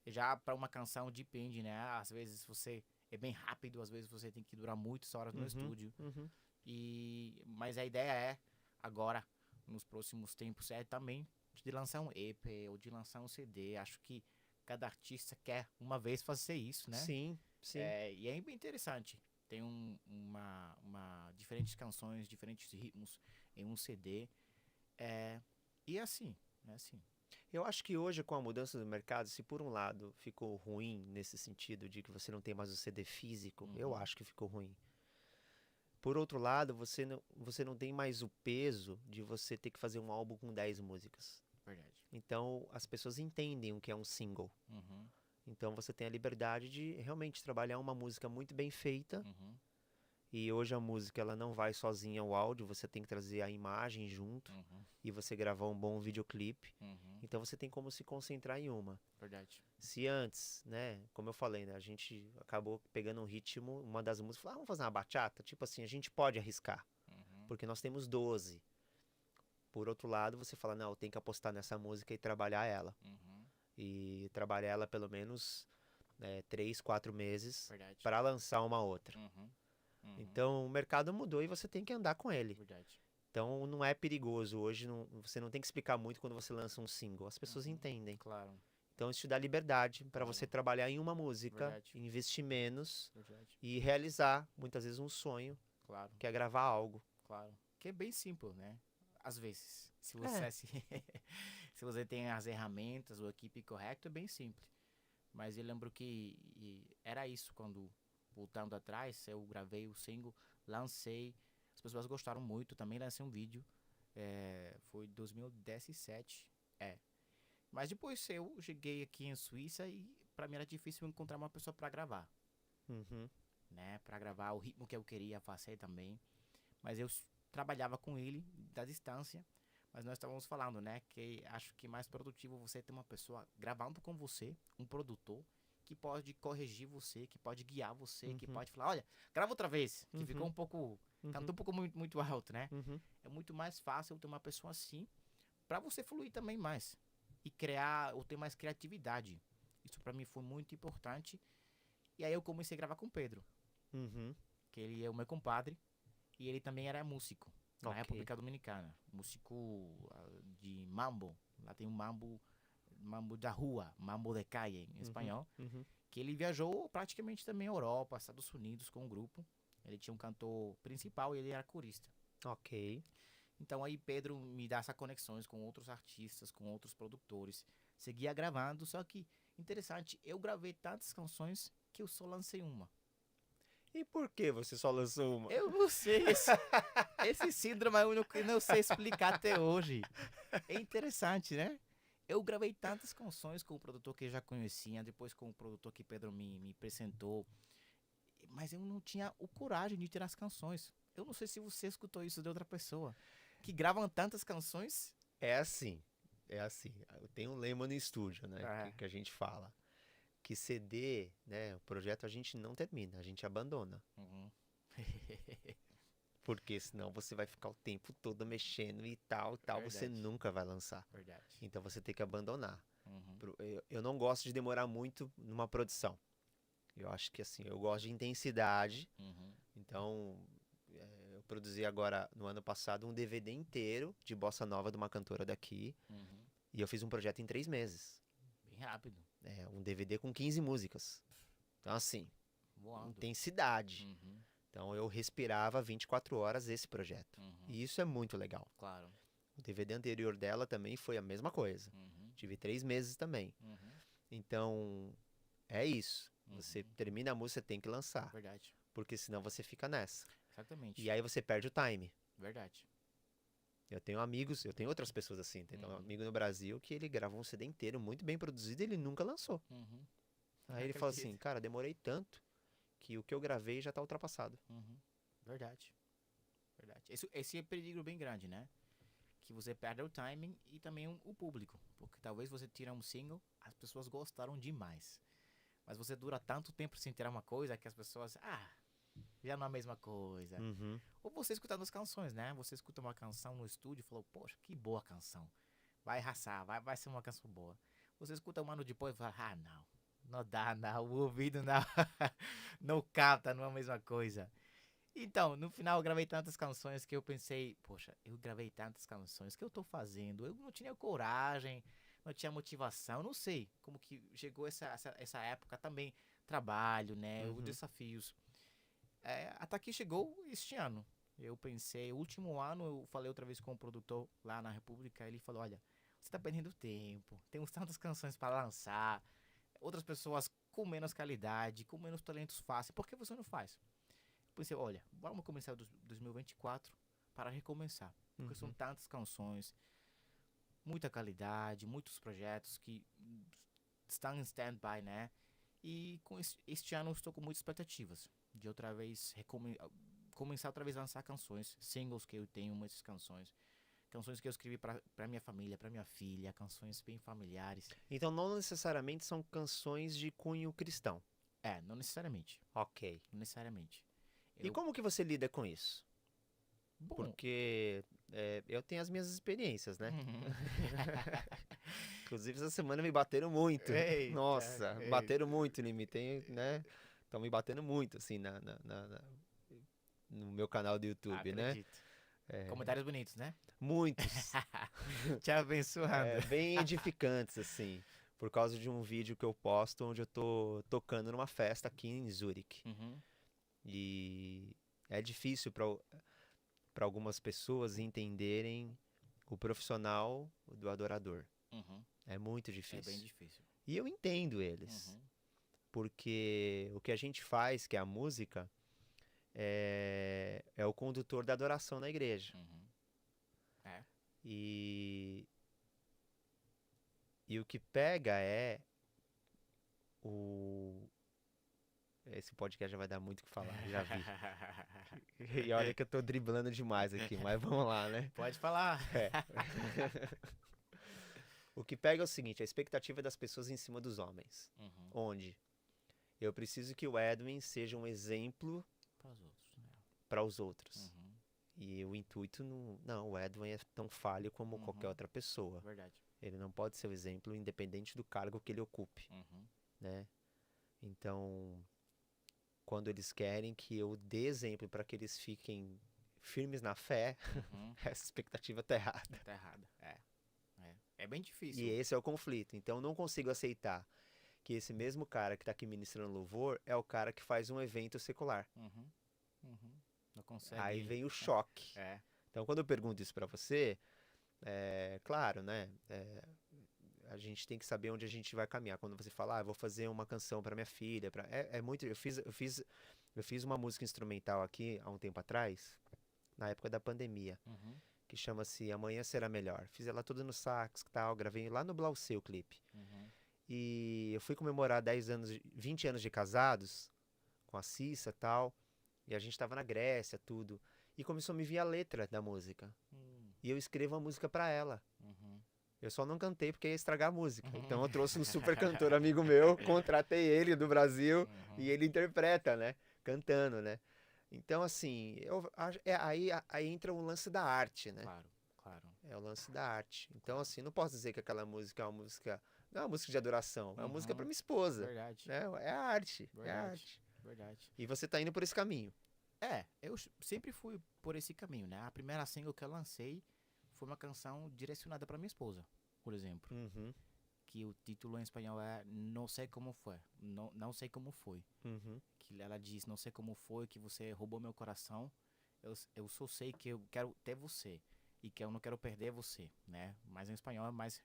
Já para uma canção depende, né? Às vezes você é bem rápido, às vezes você tem que durar muitas horas no estúdio. Mas a ideia é, agora, nos próximos tempos, também de lançar um EP ou de lançar um CD. Acho que cada artista quer uma vez fazer isso, né? Sim, sim. E é bem interessante. Tem diferentes canções, diferentes ritmos em um CD. E é assim. Eu acho que hoje, com a mudança do mercado, se por um lado ficou ruim nesse sentido de que você não tem mais o CD físico, eu acho que ficou ruim. Por outro lado, você não tem mais o peso de você ter que fazer um álbum com 10 músicas. Verdade. Então, as pessoas entendem o que é um single. Então, você tem a liberdade de realmente trabalhar uma música muito bem feita. E hoje a música ela não vai sozinha ao áudio, você tem que trazer a imagem junto. E você gravar um bom videoclipe. Então, você tem como se concentrar em uma. Verdade. Se antes, né, como eu falei, né, a gente acabou pegando um ritmo, uma das músicas, falou, vamos fazer uma bachata? Tipo assim, a gente pode arriscar, porque nós temos 12. Por outro lado, você fala, não, eu tenho que apostar nessa música e trabalhar ela. E trabalhar ela pelo menos 3, 4 meses para lançar uma outra. Então, o mercado mudou e você tem que andar com ele. Verdade. Então, não é perigoso. Hoje, você não tem que explicar muito quando você lança um single. As pessoas entendem. Claro. Então isso te dá liberdade para você trabalhar em uma música, investir menos e realizar muitas vezes um sonho, que é gravar algo. Claro. Que é bem simples, né? Às vezes, se você se você tem as ferramentas, a equipe correta, é bem simples. Mas eu lembro que era isso quando, voltando atrás, eu gravei o single, lancei, as pessoas gostaram muito, também lancei um vídeo, foi em 2017, Mas depois eu cheguei aqui em Suíça e pra mim era difícil encontrar uma pessoa pra gravar. Né? Pra gravar o ritmo que eu queria fazer também. Mas eu trabalhava com ele da distância. Mas nós estávamos falando, né? Que acho que é mais produtivo você ter uma pessoa gravando com você, um produtor, que pode corrigir você, que pode guiar você, que pode falar, olha, grava outra vez, que ficou um pouco, cantou um pouco muito alto, né? É muito mais fácil ter uma pessoa assim, pra você fluir também mais. E criar, ou ter mais criatividade. Isso para mim foi muito importante. E aí eu comecei a gravar com o Pedro, Uhum. que ele é o meu compadre. E ele também era músico na Ok. República Dominicana. Músico de mambo. Lá tem um mambo, mambo da rua, mambo de calle em Uhum. espanhol. Uhum. Que ele viajou praticamente também a Europa, Estados Unidos com o grupo. Ele tinha um cantor principal e ele era corista. Ok. Então aí Pedro me dá essas conexões com outros artistas, com outros produtores. Seguia gravando, só que interessante, eu gravei tantas canções que eu só lancei uma. E por que você só lançou uma? Eu não sei, esse síndrome eu não sei explicar até hoje. É interessante, né? Eu gravei tantas canções com o produtor que eu já conhecia, depois com o produtor que Pedro me apresentou, mas eu não tinha o coragem de tirar as canções. Eu não sei se você escutou isso de outra pessoa, que gravam tantas canções. É assim. É assim. Eu tenho um lema no estúdio, né? Ah, Que a gente fala. Que CD, né? O projeto a gente não termina, a gente abandona. uhum. Porque senão você vai ficar o tempo todo mexendo e tal, você Verdade, nunca vai lançar. verdade. Então você tem que abandonar. Uhum, Eu não gosto de demorar muito numa produção. Eu acho que assim, eu gosto de intensidade. uhum, Então, eu produzi agora, no ano passado, um DVD inteiro de bossa nova de uma cantora daqui. uhum. E eu fiz um projeto em 3 meses. Bem rápido, Um DVD com 15 músicas. Então, assim, voando. intensidade. Uhum, Então, eu respirava 24 horas esse projeto. uhum, E isso é muito legal. claro. O DVD anterior dela também foi a mesma coisa. Uhum, Tive 3 meses também. uhum, Então, é isso. Você uhum. termina a música, você tem que lançar. Verdade, Porque senão você fica nessa. exatamente. E aí você perde o time. Verdade. Eu tenho amigos, eu tenho outras pessoas assim. Tem um Uhum, amigo no Brasil que ele gravou um CD inteiro, muito bem produzido, e ele nunca lançou. uhum. Aí ele fala Acredito. assim, cara, demorei tanto que o que eu gravei já tá ultrapassado. Uhum. Verdade, verdade. Esse é um perigo bem grande, né? Que você perde o timing e também o público. Porque talvez você tira um single, as pessoas gostaram demais. Mas você dura tanto tempo sem tirar uma coisa que as pessoas, já não é a mesma coisa. Uhum, Ou você escutando as canções, né? Você escuta uma canção no estúdio e falou, poxa, que boa canção. Vai arrasar, vai ser uma canção boa. Você escuta um ano depois e fala, não, não dá, não, o ouvido não, não capta, não é a mesma coisa. Então, no final eu gravei tantas canções que eu pensei, poxa, eu gravei tantas canções, o que eu tô fazendo? Eu não tinha coragem, não tinha motivação, não sei como que chegou essa época também, trabalho, né, os uhum. desafios. Até que chegou este ano. Eu pensei, último ano eu falei outra vez com o produtor lá na República, ele falou, olha, você tá perdendo tempo, temos tantas canções para lançar, outras pessoas com menos qualidade, com menos talentos fáceis, por que você não faz? Pensei, olha, vamos começar o 2024 para recomeçar. Porque são Uhum. tantas canções, muita qualidade, muitos projetos que estão em stand-by, né? E com este ano eu estou com muitas expectativas de outra vez começar outra vez a lançar canções, singles que eu tenho, muitas canções. Canções que eu escrevi para minha família, para minha filha, canções bem familiares. Então não necessariamente são canções de cunho cristão. Não necessariamente. Ok. Não necessariamente. E Eu, como que você lida com isso? bom. Porque eu tenho as minhas experiências, né? Inclusive essa semana me bateram muito. Eita, Nossa, eita. bateram muito em mim. Tem, né? Estão me batendo muito, assim, no meu canal do YouTube, né? Acredito. Comentários bonitos, né? Muitos. Te abençoando. Bem edificantes, assim. Por causa de um vídeo que eu posto onde eu tô tocando numa festa aqui em Zurique. Uhum, E é difícil para algumas pessoas entenderem o profissional do adorador. uhum. É muito É bem difícil. difícil. E eu entendo eles, Uhum, porque o que a gente faz, que é a música, é o condutor da adoração na igreja. uhum. É. E, e o que pega é o. Esse podcast já vai dar muito o que falar, já vi. E olha que eu tô driblando demais aqui, mas vamos lá, né? Pode falar. É. O que pega é o seguinte, a expectativa das pessoas em cima dos homens. Uhum. Onde eu preciso que o Edwin seja um exemplo Para os outros, né? para os outros. Uhum, E o intuito não, o Edwin é tão falho como qualquer uhum. outra pessoa. Verdade. Ele não pode ser o exemplo independente do cargo que ele ocupe, Uhum, né? Então, quando eles querem que eu dê exemplo para que eles fiquem firmes na fé, Uhum. essa expectativa tá errada. Tá errado. É bem E difícil. esse é o conflito. Então eu não consigo aceitar que esse mesmo cara que tá aqui ministrando louvor é o cara que faz um evento secular. Uhum. Uhum. Não Aí consegue. vem o choque. É. Então quando eu pergunto isso para você, claro, né? A gente tem que saber onde a gente vai caminhar. Quando você fala, eu vou fazer uma canção para minha filha, é muito. Eu fiz uma música instrumental aqui há um tempo atrás, na época da pandemia, Uhum. que chama-se Amanhã Será Melhor. Fiz ela toda no sax, e tal, gravei lá no Blauceu o clipe. Uhum. E eu fui comemorar 10 anos, 20 anos de casados com a Cissa e tal. E a gente tava na Grécia, tudo. E começou a me vir a letra da música. E eu escrevo a música pra ela. Uhum. Eu só não cantei porque ia estragar a música. Uhum. Então eu trouxe um super cantor amigo meu, contratei ele do Brasil Uhum. e ele interpreta, né? Cantando, né? Então, assim, aí entra o lance da arte, né? Claro, claro. É o lance da arte. Então, assim, não posso dizer que aquela música é uma música. Não é uma música de adoração, é uma música pra Uhum. minha esposa. Verdade. Né? É a arte. É a Verdade. arte. Verdade. E você tá indo por esse caminho. Eu sempre fui por esse caminho, né? A primeira single que eu lancei foi uma canção direcionada para minha esposa, por exemplo. Uhum, Que o título em espanhol é Não sei como foi. Não sei como foi. uhum. Que ela diz, não sei como foi que você roubou meu coração. Eu só sei que eu quero ter você. E que eu não quero perder você, né? Mas em espanhol é mais,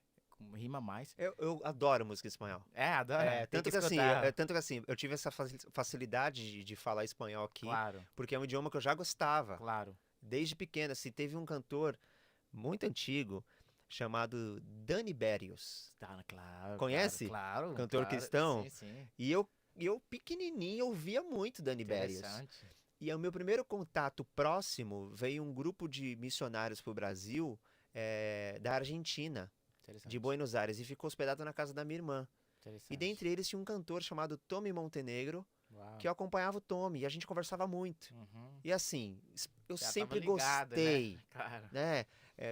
rima mais. Eu adoro música em espanhol. Adora. Tem Tanto que que, assim, escutar. tanto que assim, eu tive essa facilidade de falar espanhol aqui, Claro, porque é um idioma que eu já gostava. claro. Desde pequeno, assim, teve um cantor muito antigo chamado Dani Berrios. Tá, claro, Conhece? claro, Cantor claro. cristão. Sim, sim. E eu pequenininho ouvia muito Dani Berrios. Interessante. E o meu primeiro contato próximo veio um grupo de missionários pro Brasil, da Argentina, Interessante. de Buenos Aires, e ficou hospedado na casa da minha irmã. Interessante. E dentre eles tinha um cantor chamado Tommy Montenegro, Uau. que eu acompanhava o Tommy, e a gente conversava muito. Uhum. E assim, eu Já tava sempre ligado, gostei, Claro. né?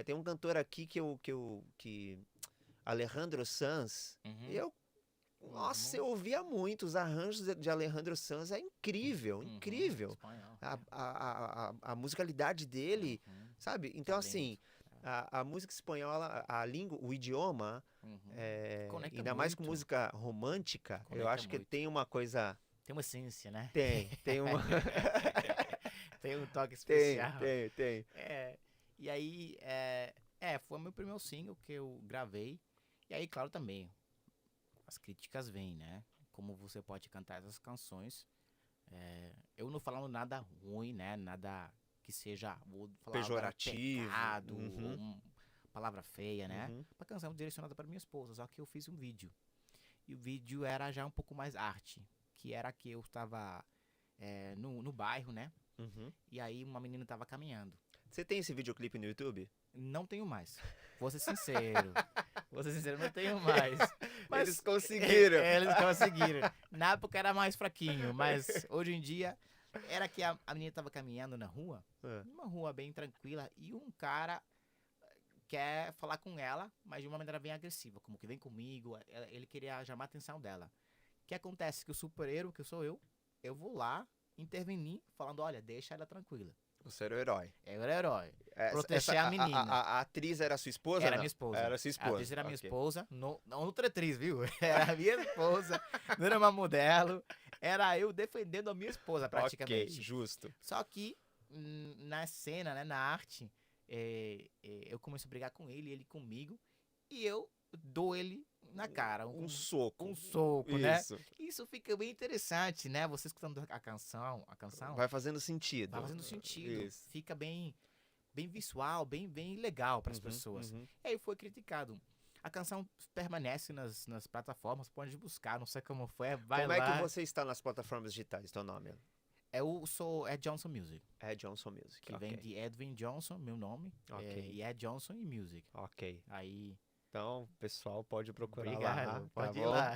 Tem um cantor aqui que Alejandro Sanz, Uhum. nossa, Uhum. eu ouvia muito, os arranjos de Alejandro Sanz, é incrível, Uhum. incrível. Espanhol. A musicalidade dele, Uhum. sabe? Então, Talento. assim, a música espanhola, a língua, o idioma, Uhum. Conecta ainda mais com muito. música romântica, eu Conecta acho que muito. tem uma coisa. Tem uma essência, né? Tem uma. Tem um toque Tem, especial. tem, tem. E aí, foi meu primeiro single que eu gravei. E aí, claro, também, as críticas vêm, né? Como você pode cantar essas canções. Eu não falando nada ruim, né? Nada que seja, vou falar agora, Pejorativo. pecado, Uhum, ou palavra feia, né? uhum. Uma canção direcionada para minha esposa, só que eu fiz um vídeo. E o vídeo era já um pouco mais arte, que era que eu estava no bairro, né? Uhum. E aí uma menina estava caminhando. Você tem esse videoclipe no YouTube? Não tenho mais. Vou ser sincero. Não tenho mais. Mas Eles conseguiram. Eles conseguiram. Na época era mais fraquinho, mas hoje em dia era que a menina tava caminhando na rua, uma rua bem tranquila, e um cara quer falar com ela, mas de uma maneira bem agressiva, como que vem comigo, ele queria chamar a atenção dela. O que acontece? Que o super-herói, que sou eu vou lá intervenir, falando, olha, deixa ela tranquila. Você era o herói. Eu era o herói. Proteger a menina. A atriz era sua esposa? Era não? minha esposa. Era sua esposa. A atriz era minha ok. esposa. Não outra atriz, viu? Era a minha esposa. Não era uma modelo. Era eu defendendo a minha esposa, praticamente. Ok, justo. Só que na cena, né, na arte, eu começo a brigar com ele comigo. E eu dou ele na cara. Um soco. Um soco, né? Isso. Isso fica bem interessante, né? Você escutando a canção. Vai fazendo sentido. Vai fazendo sentido. Isso. Fica bem visual, bem legal para as pessoas. Uhum. E aí foi criticado. A canção permanece nas plataformas, pode buscar, não sei como foi, vai Como lá. é que você está nas plataformas digitais, teu nome? É Johnson Music, É Johnson Music. que ok. vem de Edwin Johnson, meu nome, Ok. e é Johnson e Music. Ok. Aí, Então, o pessoal pode procurar obrigado, lá. pode tá ir bom? lá.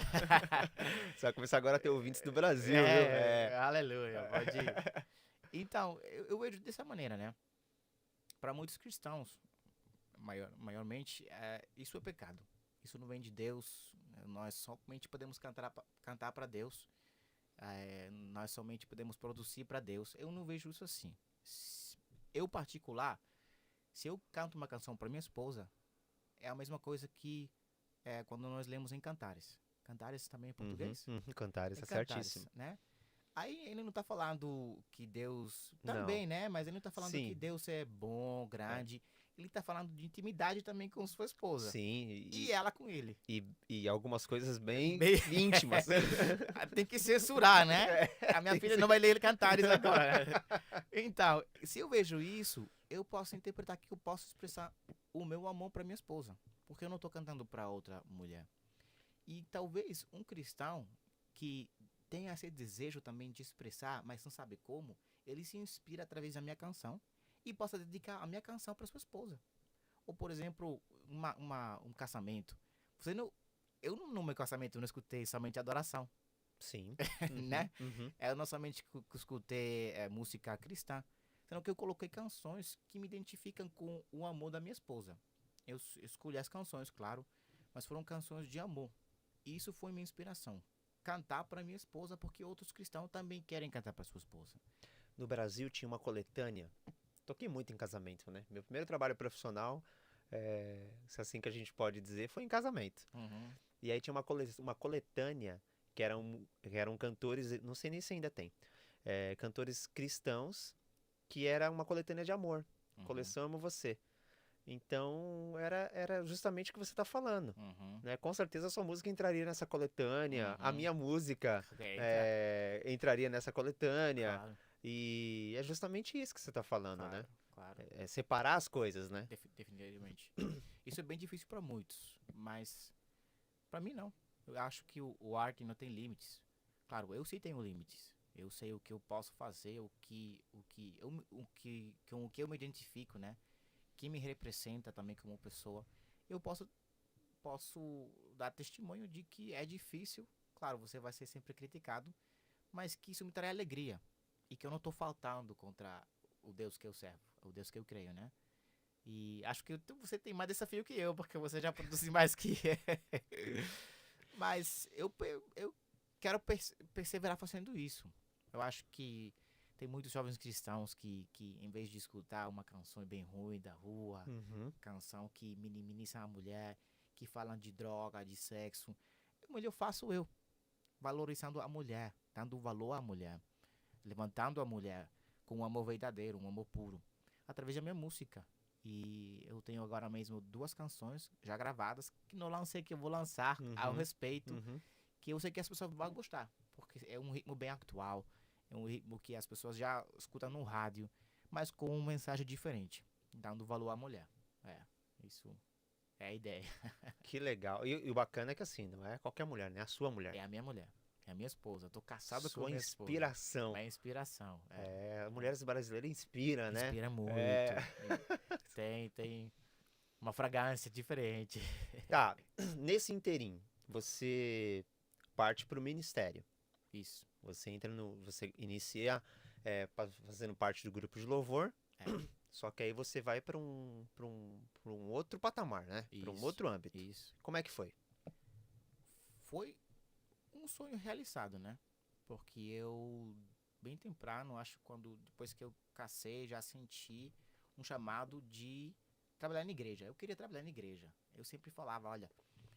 Você vai começar agora a ter ouvintes do Brasil, viu? Aleluia, pode ir. Então, eu vejo dessa maneira, né? Para muitos cristãos, maiormente, isso é pecado. Isso não vem de Deus. Nós somente podemos cantar para Deus. nós somente podemos produzir para Deus. Eu não vejo isso assim. Eu, particular, se eu canto uma canção para minha esposa, é a mesma coisa que quando nós lemos em Cantares. Cantares também em português? Cantares, Em é Cantares, certíssimo. né? Aí ele não tá falando que Deus... Não. Também, né? Mas ele não tá falando Sim. que Deus é bom, grande. Ele tá falando de intimidade também com sua esposa. Sim, E ela com ele. e algumas coisas bem Bem- íntimas. Tem que censurar, né? A minha tem que filha não vai ler Cantares agora. Então, se eu vejo isso, eu posso interpretar que eu posso expressar o meu amor para minha esposa. Porque eu não tô cantando para outra mulher. E talvez um cristão que tenha esse desejo também de expressar, mas não sabe como, ele se inspira através da minha canção e possa dedicar a minha canção para sua esposa. Ou, por exemplo, um casamento. Eu no meu casamento não escutei somente adoração, Sim. né? Uhum. Eu não somente escutei música cristã, senão que eu coloquei canções que me identificam com o amor da minha esposa. Eu escolhi as canções, claro, mas foram canções de amor. E isso foi minha inspiração. Cantar para minha esposa, porque outros cristãos também querem cantar para sua esposa. No Brasil tinha uma coletânea. Toquei muito em casamento, né? Meu primeiro trabalho profissional, se é assim que a gente pode dizer, foi em casamento. Uhum. E aí tinha uma coletânea que eram cantores, não sei nem se ainda tem, cantores cristãos, que era uma coletânea de amor. Uhum. Coleção Amo Você. Então era justamente o que você está falando. Uhum. Né? Com certeza a sua música entraria nessa coletânea, a Uhum. minha música Eita, entraria nessa coletânea. claro, E é justamente isso que você está falando, né? claro. É separar as coisas, né? Definitivamente. Isso é bem difícil para muitos, mas para mim não. Eu acho que o arte não tem limites. Claro, eu sim tenho limites. Eu sei o que eu posso fazer, com o que eu me identifico, né? Que me representa também como pessoa. Eu posso dar testemunho de que é difícil. Claro, você vai ser sempre criticado, mas que isso me traz alegria e que eu não estou faltando contra o Deus que eu servo, o Deus que eu creio, né? E acho que você tem mais desafio que eu, porque você já produziu mais que Mas eu quero perseverar fazendo isso. Eu acho que tem muitos jovens cristãos que em vez de escutar uma canção bem ruim da rua, Uhum. canção que minimiza a mulher, que falam de droga, de sexo, o melhor faço eu, valorizando a mulher, dando valor à mulher, levantando a mulher com um amor verdadeiro, um amor puro, através da minha música. E eu tenho agora mesmo 2 canções já gravadas que não lancei, que eu vou lançar ao respeito, Uhum. que eu sei que as pessoas vão gostar, porque é um ritmo bem atual, é um ritmo que as pessoas já escutam no rádio, mas com uma mensagem diferente, dando valor à mulher. Isso é a ideia. Que legal. E o bacana é que assim, não é qualquer mulher, né? A sua mulher. É a minha mulher, é a minha esposa. Eu tô casado com a Sua minha esposa. inspiração. É inspiração. Mulheres brasileiras inspira, né? Inspira muito. É. Tem uma fragrância diferente. Tá, nesse interim, você parte pro ministério. Isso. Você inicia fazendo parte do grupo de louvor. É. Só que aí você vai para um outro patamar, né? Para um Isso, outro âmbito. Isso. Como é que foi? Foi um sonho realizado, né? Porque eu, bem temprano, acho que depois que eu casei, já senti um chamado de trabalhar na igreja. Eu queria trabalhar na igreja. Eu sempre falava, olha,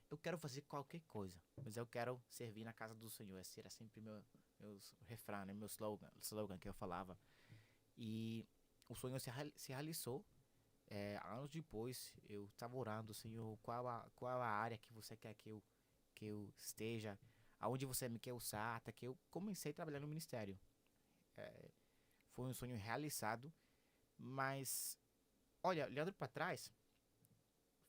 eu quero fazer qualquer coisa, mas eu quero servir na casa do Senhor. Esse era sempre meu refrão, né? Meu slogan que eu falava. E o sonho se realizou. Anos depois, eu estava orando, Senhor, qual a área que você quer que eu esteja, aonde você me quer usar, até que eu comecei a trabalhar no ministério. Foi um sonho realizado, mas, olha, olhando para trás,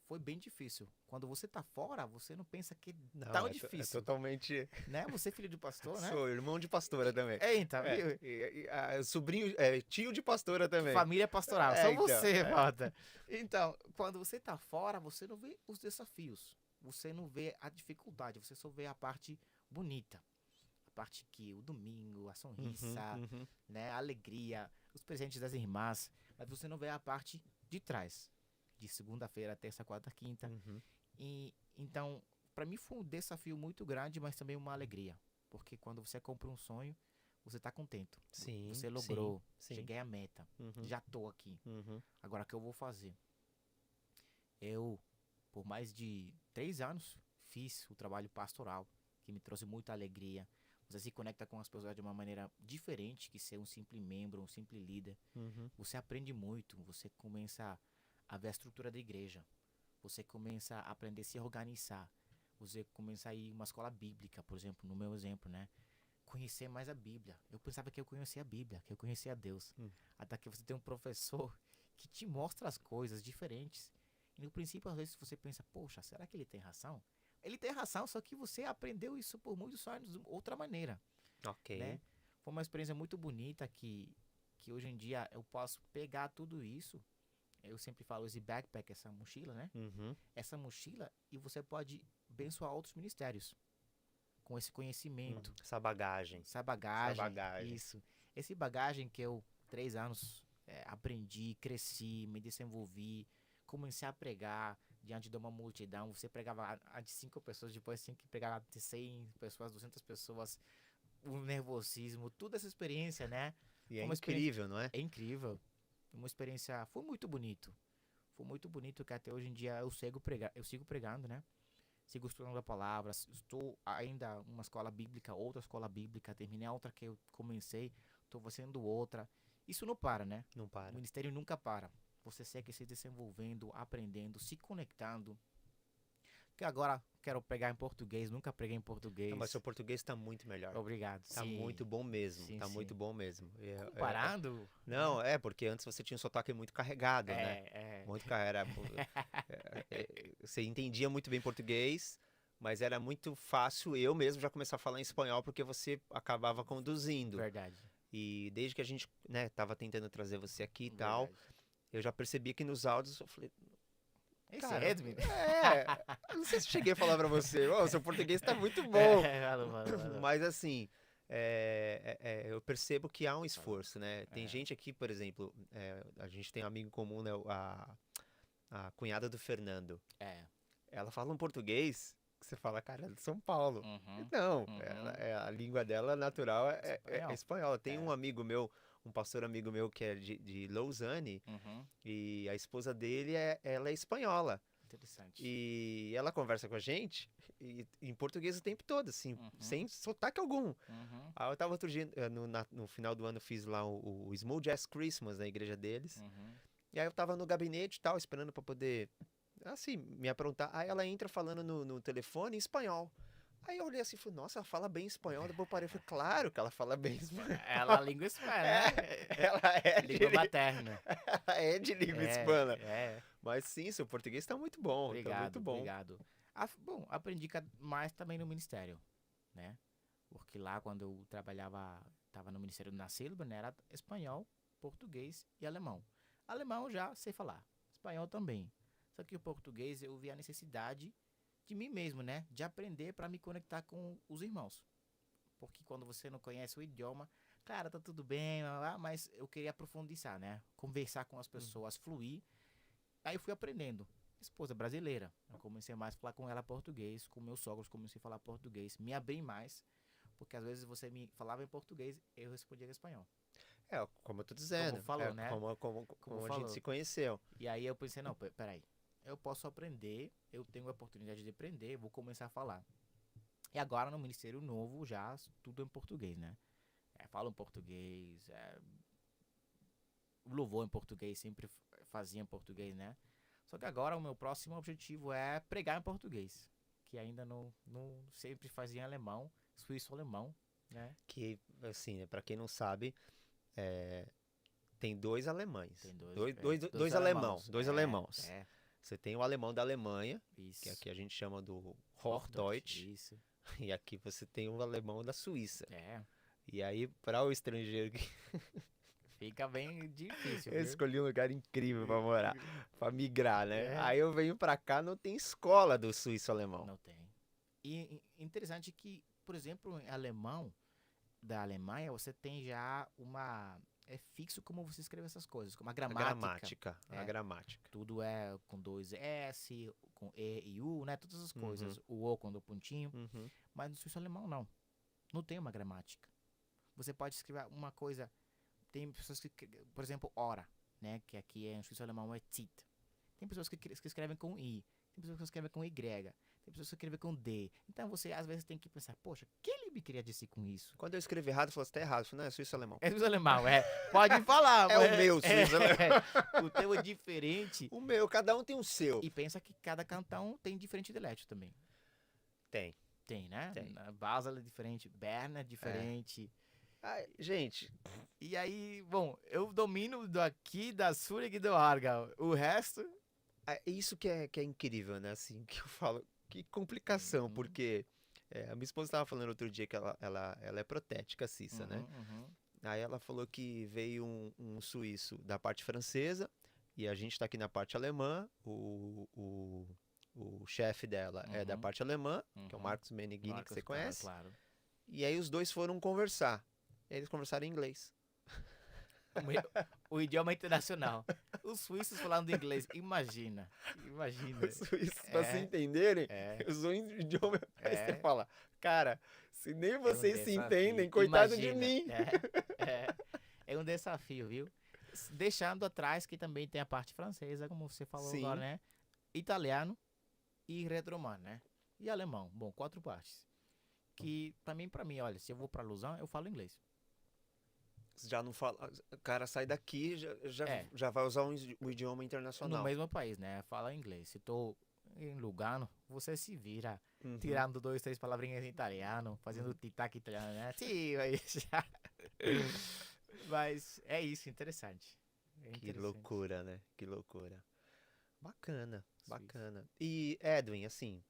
foi bem difícil. Quando você tá fora, você não pensa que é tão difícil. É totalmente. Né? Você é filho de pastor, né? Sou irmão de pastora também. Então, viu? Sobrinho, tio de pastora também. Família pastoral, só então, você, Walter. Então, quando você tá fora, você não vê os desafios. Você não vê a dificuldade, você só vê a parte bonita. A parte que o domingo, a sonrisa, né, a alegria, os presentes das irmãs. Mas você não vê a parte de trás. De segunda-feira, terça, quarta, quinta. E então, para mim foi um desafio muito grande, mas também uma alegria. Porque quando você compra um sonho, você tá contento. Sim, Você logrou. sim. Cheguei à meta. Uhum, Já tô aqui. uhum, Agora o que eu vou fazer? Eu, por mais de 3 anos, fiz o trabalho pastoral, que me trouxe muita alegria. Você se conecta com as pessoas de uma maneira diferente que ser um simples membro, um simples líder. uhum. Você aprende muito, você começa a ver a estrutura da igreja. Você começa a aprender a se organizar. Você começa a ir em uma escola bíblica, por exemplo, no meu exemplo, né? Conhecer mais a Bíblia. Eu pensava que eu conhecia a Bíblia, que eu conhecia Deus. Hum. Até que você tem um professor que te mostra as coisas diferentes. E no princípio, às vezes, você pensa, poxa, será que ele tem razão? Ele tem razão, só que você aprendeu isso por muitos anos de outra maneira, Ok. né? Foi uma experiência muito bonita que hoje em dia eu posso pegar tudo isso. Eu sempre falo esse backpack, essa mochila, né? Uhum. Essa mochila e você pode abençoar outros ministérios com esse conhecimento, Essa bagagem. essa bagagem, bagagem. isso. Esse bagagem que eu, 3 anos, aprendi, cresci, me desenvolvi, comecei a pregar diante de uma multidão. Você pregava de 5 pessoas, depois tinha que pregar de 100 pessoas, 200 pessoas, o nervosismo, toda essa experiência, né? E Foi é uma experiência incrível, não é? é incrível. Uma experiência, foi muito bonito. Foi muito bonito que até hoje em dia eu sigo pregando, né? Sigo estudando a palavra, estou ainda uma escola bíblica, outra escola bíblica, terminei a outra que eu comecei, estou fazendo outra. Isso não para, né? Não O para. ministério nunca para. Você segue se desenvolvendo, aprendendo, se conectando. Que agora quero pregar em português, nunca preguei em Não, mas português. seu português tá muito melhor. Obrigado. Tá Sim, muito bom mesmo. sim, Tá muito sim. bom mesmo. Comparando, Não, né? porque antes você tinha um sotaque muito carregado, né? É, Muito carregado. Você entendia muito bem português, mas era muito fácil eu mesmo já começar a falar em espanhol porque você acabava conduzindo. verdade, E desde que a gente, né, tava tentando trazer você aqui e tal, verdade. eu já percebi que nos áudios eu falei, Esse é cara, Edwin. eu não sei se cheguei a falar pra você, ô, seu português tá muito bom. Falou. Mas assim, eu percebo que há um Falou. esforço, né? Tem É, gente aqui, por exemplo, a gente tem um amigo comum, né? A cunhada do Fernando. é. Ela fala um português que você fala, cara, ela é de São Paulo. E Uhum, não, uhum. a língua dela natural é Espanhol. espanhola. Tem um É. amigo meu, um pastor amigo meu que é de Lausanne, Uhum. e a esposa dele, ela é espanhola. Interessante. E ela conversa com a gente em português o tempo todo, assim, Uhum. sem sotaque algum. Uhum. Aí eu tava outro dia, no final do ano, fiz lá o Small Jazz Christmas na igreja deles. Uhum. E aí eu tava no gabinete e tal, esperando pra poder, assim, me aprontar. Aí ela entra falando no telefone em espanhol. Aí eu olhei assim e falei, nossa, ela fala bem espanhol. Depois eu parei e falei, claro que ela fala bem espanhol. Ela, língua hispana, né? Ela é de, Língua materna. ela é de língua É, hispana. é. Mas sim, seu português tá muito bom, tá muito Obrigado, bom. obrigado. Bom, aprendi mais também no ministério, né? Porque lá quando eu tava no Ministério da Silva, né? Era espanhol, português e alemão. Alemão eu já sei falar, espanhol também. Só que o português eu vi a necessidade de mim mesmo, né? De aprender para me conectar com os irmãos. Porque quando você não conhece o idioma, cara, tá tudo bem, mas eu queria aprofundizar, né? Conversar com as Uhum. pessoas, fluir. Aí eu fui aprendendo. Esposa brasileira. Eu comecei mais a falar com ela português, com meus sogros comecei a falar português. Me abri mais, porque às vezes você me falava em português, eu respondia em espanhol. Como eu tô Como dizendo, falou, né? Como como a gente falou. se conheceu. E aí eu pensei, não, peraí. Eu posso aprender, eu tenho a oportunidade de aprender, vou começar a falar. E agora no Ministério Novo já tudo em português, né? Falo em português, o louvor em português, sempre fazia em português, né? Só que agora o meu próximo objetivo é pregar em português, que ainda não sempre fazia em alemão, suíço-alemão, né? Que, assim, né, pra quem não sabe, é, tem dois alemães. Tem dois Dois alemão, alemãos. dois alemãos. É, Você tem o alemão da Alemanha, que isso. aqui a gente chama do Hochdeutsch, Hochdeutsch, isso. e aqui você tem o alemão da Suíça. É, E aí, para o estrangeiro, fica bem difícil, eu viu? escolhi um lugar incrível para morar, para migrar, né? É, Aí eu venho para cá, não tem escola do suíço-alemão. não tem. E interessante que, por exemplo, em alemão da Alemanha, você tem já uma. É fixo como você escreve essas coisas, como a gramática. A É, gramática. tudo é com dois S, com E e U, né? Todas as Uhum, coisas. O O com o pontinho. uhum. Mas no suíço alemão não. Não tem uma gramática. Você pode escrever uma coisa. Tem pessoas que, por exemplo, hora, né? Que aqui em suíço alemão é Zeit. Tem pessoas que escrevem com I. Tem pessoas que escrevem com Y. Tem pessoas que escrevem com D. Então você às vezes tem que pensar, poxa, o que ele me queria dizer com isso? Quando eu escrevi errado, eu falei, você tá errado. Eu falei, não, é suíço-alemão. É suíço alemão, é. Pode falar. É o meu suíço-alemão. O teu é diferente. O meu, cada um tem o seu. E pensa que cada cantão tem diferente dialeto também. Tem. Tem, né? Tem. Basel é diferente, Berna é diferente. Ai, gente, E aí, bom, eu domino daqui da Zurich e do Aargau. O resto, é isso que é incrível, né? Assim, que eu falo, que complicação, Uhum. porque a minha esposa estava falando outro dia que ela é protética, Cissa, né? uhum. Aí ela falou que veio um suíço da parte francesa e a gente tá aqui na parte alemã. O chefe dela é da Uhum. parte alemã, que é o Uhum. Marcos Meneghini, que Marcos, você claro, conhece. Claro. E aí os dois foram conversar. Eles conversaram em inglês. O idioma internacional. Os suíços falando inglês. Imagina. Imagina. Os suíços, pra se É, entenderem, é, usou um idioma. Aí você é. fala, cara, se nem É um vocês se desafio. entendem, coitado de Imagina. mim. É um desafio, viu? Deixando atrás que também tem a parte francesa, como você falou Sim. agora, né? Italiano e retromano, né? E alemão. Bom, 4 partes. Que também pra mim, olha, se eu vou pra Lausanne, eu falo inglês. Já não fala. O cara sai daqui, É. já vai usar o idioma No internacional. mesmo país, né? Fala inglês. Se tô em Lugano, você se vira. Uhum. Tirando 2, 3 palavrinhas em italiano, fazendo tic-tac italiano, né? Sim, mas é isso, interessante. É Que interessante. loucura, né? Que loucura. Bacana, Suíço. bacana. E Edwin, assim,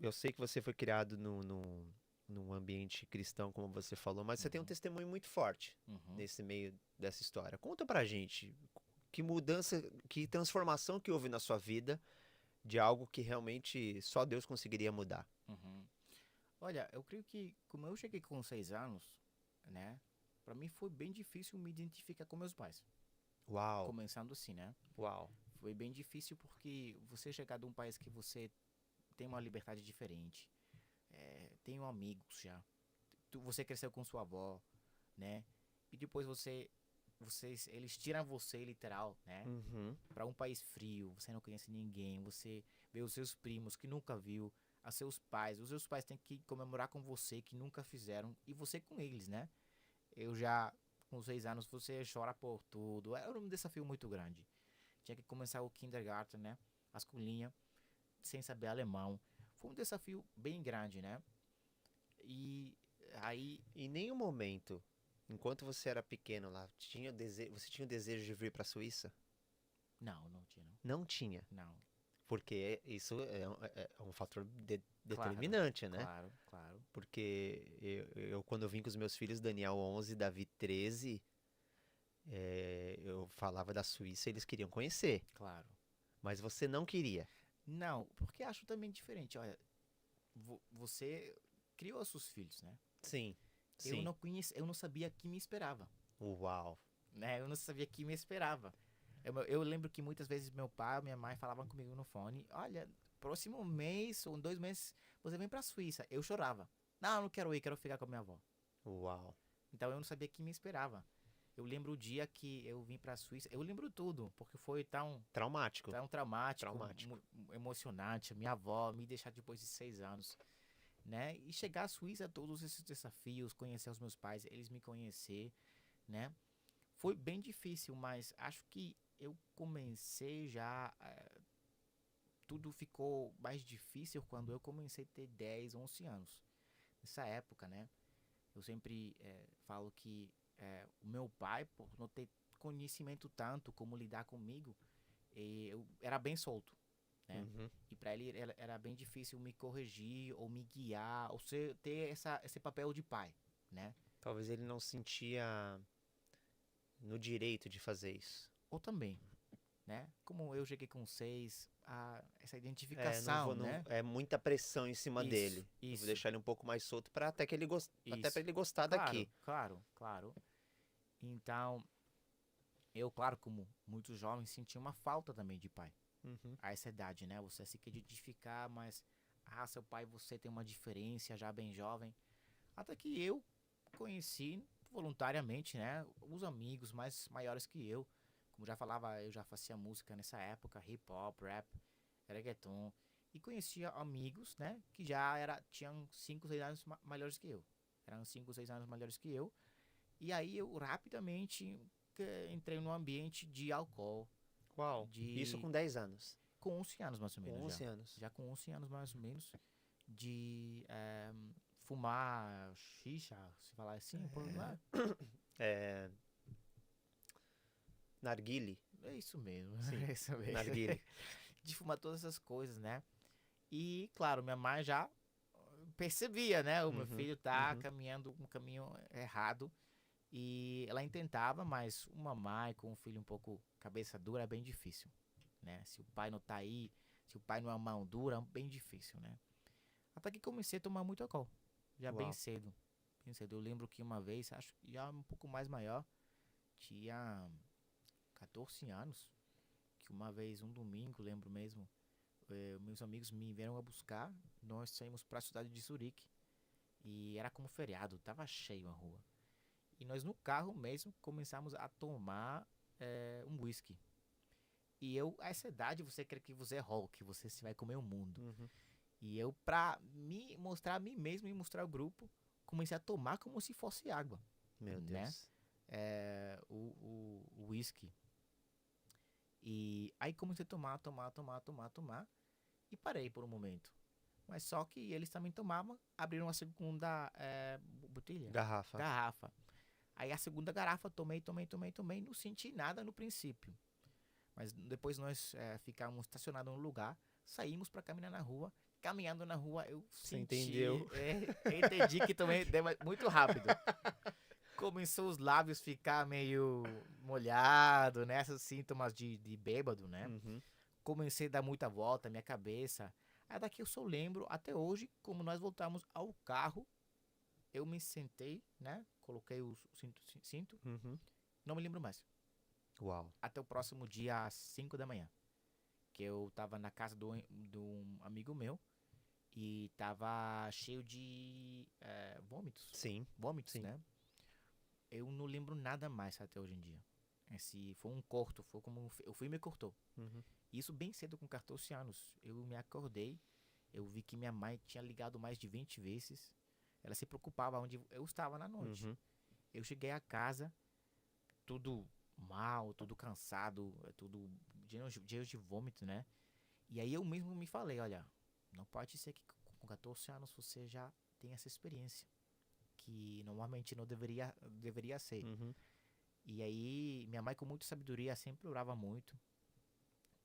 eu sei que você foi criado num ambiente cristão, como você falou, mas você tem um Uhum. testemunho muito forte Uhum. nesse meio dessa história. Conta pra gente que mudança, que transformação que houve na sua vida de algo que realmente só Deus conseguiria mudar. Uhum. Olha, eu creio que como eu cheguei com 6 anos, né? Pra mim foi bem difícil me identificar com meus pais. Uau, Começando assim, né? uau. Foi bem difícil porque você chegar de um país que você tem uma liberdade diferente, tem amigos já, você cresceu com sua avó, né? E depois eles tiram você literal, né? Uhum. Para um país frio, você não conhece ninguém, você vê os seus primos que nunca viu, os seus pais têm que comemorar com você que nunca fizeram e você com eles, né? Eu já com 6 anos você chora por tudo, era um desafio muito grande. Tinha que começar o kindergarten, né? A escolinha, sem saber alemão. Foi um desafio bem grande, né? E aí, Em nenhum momento, enquanto você era pequeno lá, você tinha o desejo de vir pra Suíça? não tinha, não. Não tinha. Não. Porque isso é um fator Claro, determinante, né? Claro. Porque quando eu vim com os meus filhos, Daniel 11, Davi 13, eu falava da Suíça e eles queriam conhecer. Claro. Mas você não queria. Não, porque acho também diferente. Olha, você criou os seus filhos, né? Sim, Eu sim. não conhecia, eu não sabia que me esperava, Uau. né? Eu não sabia que me esperava. Eu lembro que muitas vezes meu pai, minha mãe falavam comigo no fone, olha, próximo mês ou 2 meses você vem pra Suíça. Eu chorava. Não, não quero ir, quero ficar com a minha avó. Uau. Então eu não sabia que me esperava. Eu lembro o dia que eu vim pra Suíça, eu lembro tudo, porque foi Traumático. tão traumático, Traumático. emocionante. Minha avó me deixar depois de 6 anos, né? E chegar à Suíça, todos esses desafios, conhecer os meus pais, eles me conhecer, né? Foi bem difícil, mas acho que eu comecei já. Tudo ficou mais difícil quando eu comecei a ter 10, 11 anos. Nessa época, né? Eu sempre falo que o meu pai, por não ter conhecimento tanto como lidar comigo, eu era bem solto, né? Uhum. E para ele era bem difícil me corrigir ou me guiar, ou ter esse papel de pai, né? Talvez ele não sentia no direito de fazer isso. Ou também, né? Como eu cheguei com 6, essa Não identificação, né? é muita pressão em cima Isso, dele. Eu isso. vou deixar ele um pouco mais solto para até para Isso. ele gostar Claro, daqui. claro. Então, eu, claro, como muitos jovens, senti uma falta também de pai. Uhum. A essa idade, né? Você se quer identificar, mas Ah, seu pai, você tem uma diferença já bem jovem. Até que eu conheci voluntariamente, né? Os amigos mais maiores que eu. Como já falava, eu já fazia música nessa época, hip hop, rap, reggaeton. E conhecia amigos, né? Que já tinham 5, 6 anos maiores que eu. Eram 5, 6 anos maiores que eu. E aí eu rapidamente entrei no ambiente de álcool. Uau. Isso com 10 anos. Com 11 anos mais ou Com menos 11 já. anos. Já com 11 anos mais ou menos. De fumar xixa, se falar assim, por lá. É... Narguile. É isso mesmo, Sim, é isso mesmo. narguile. De fumar todas essas coisas, né? E, claro, minha mãe já percebia, né? O meu filho tá caminhando um caminho errado. E ela tentava, mas uma mãe com um filho um pouco cabeça dura é bem difícil, né? Se o pai não tá aí, se o pai não é mão dura, é bem difícil, né? Até que comecei a tomar muito álcool, já bem Uau. cedo. Bem cedo. Eu lembro que uma vez, acho que já um pouco mais maior, tinha 14 anos, que uma vez, um domingo, lembro mesmo, meus amigos me vieram a buscar, nós saímos para a cidade de Zurique, e era como feriado, tava cheio a rua. E nós no carro mesmo começamos a tomar um whisky. E eu, a essa idade, você quer que você é Hulk, você se vai comer o mundo. E eu, pra me mostrar a mim mesmo e mostrar ao grupo, comecei a tomar como se fosse água. Meu né? Deus. O whisky. E aí comecei a tomar. E parei por um momento. Mas só que eles também tomavam, abriram a segunda botelha. Garrafa. Garrafa. Aí a segunda garrafa, tomei. Não senti nada no princípio. Mas depois nós ficamos estacionados no lugar, saímos para caminhar na rua. Caminhando na rua, eu Você senti... entendeu? Entendi que tomei muito rápido. Começou os lábios ficar meio molhado, né? Esses sintomas de bêbado, né? Comecei a dar muita volta, minha cabeça. Aí daqui eu só lembro, até hoje, como nós voltamos ao carro, eu me sentei, né? Coloquei o cinto. Não me lembro mais. Uau. Até o próximo dia às 5 da manhã. Que eu tava na casa de um amigo meu. E tava cheio de vômitos. Sim. Vômitos, Sim. né? Eu não lembro nada mais até hoje em dia. Esse foi um corto, foi como o filme me cortou. Isso bem cedo, com 14 anos. Eu me acordei, eu vi que minha mãe tinha ligado mais de 20 vezes. Ela se preocupava onde eu estava na noite. Eu cheguei a casa, tudo mal, tudo cansado, tudo cheio de vômito, né? E aí eu mesmo me falei, olha, não pode ser que com 14 anos você já tenha essa experiência. Que normalmente não deveria ser. E aí, minha mãe, com muita sabedoria, sempre orava muito.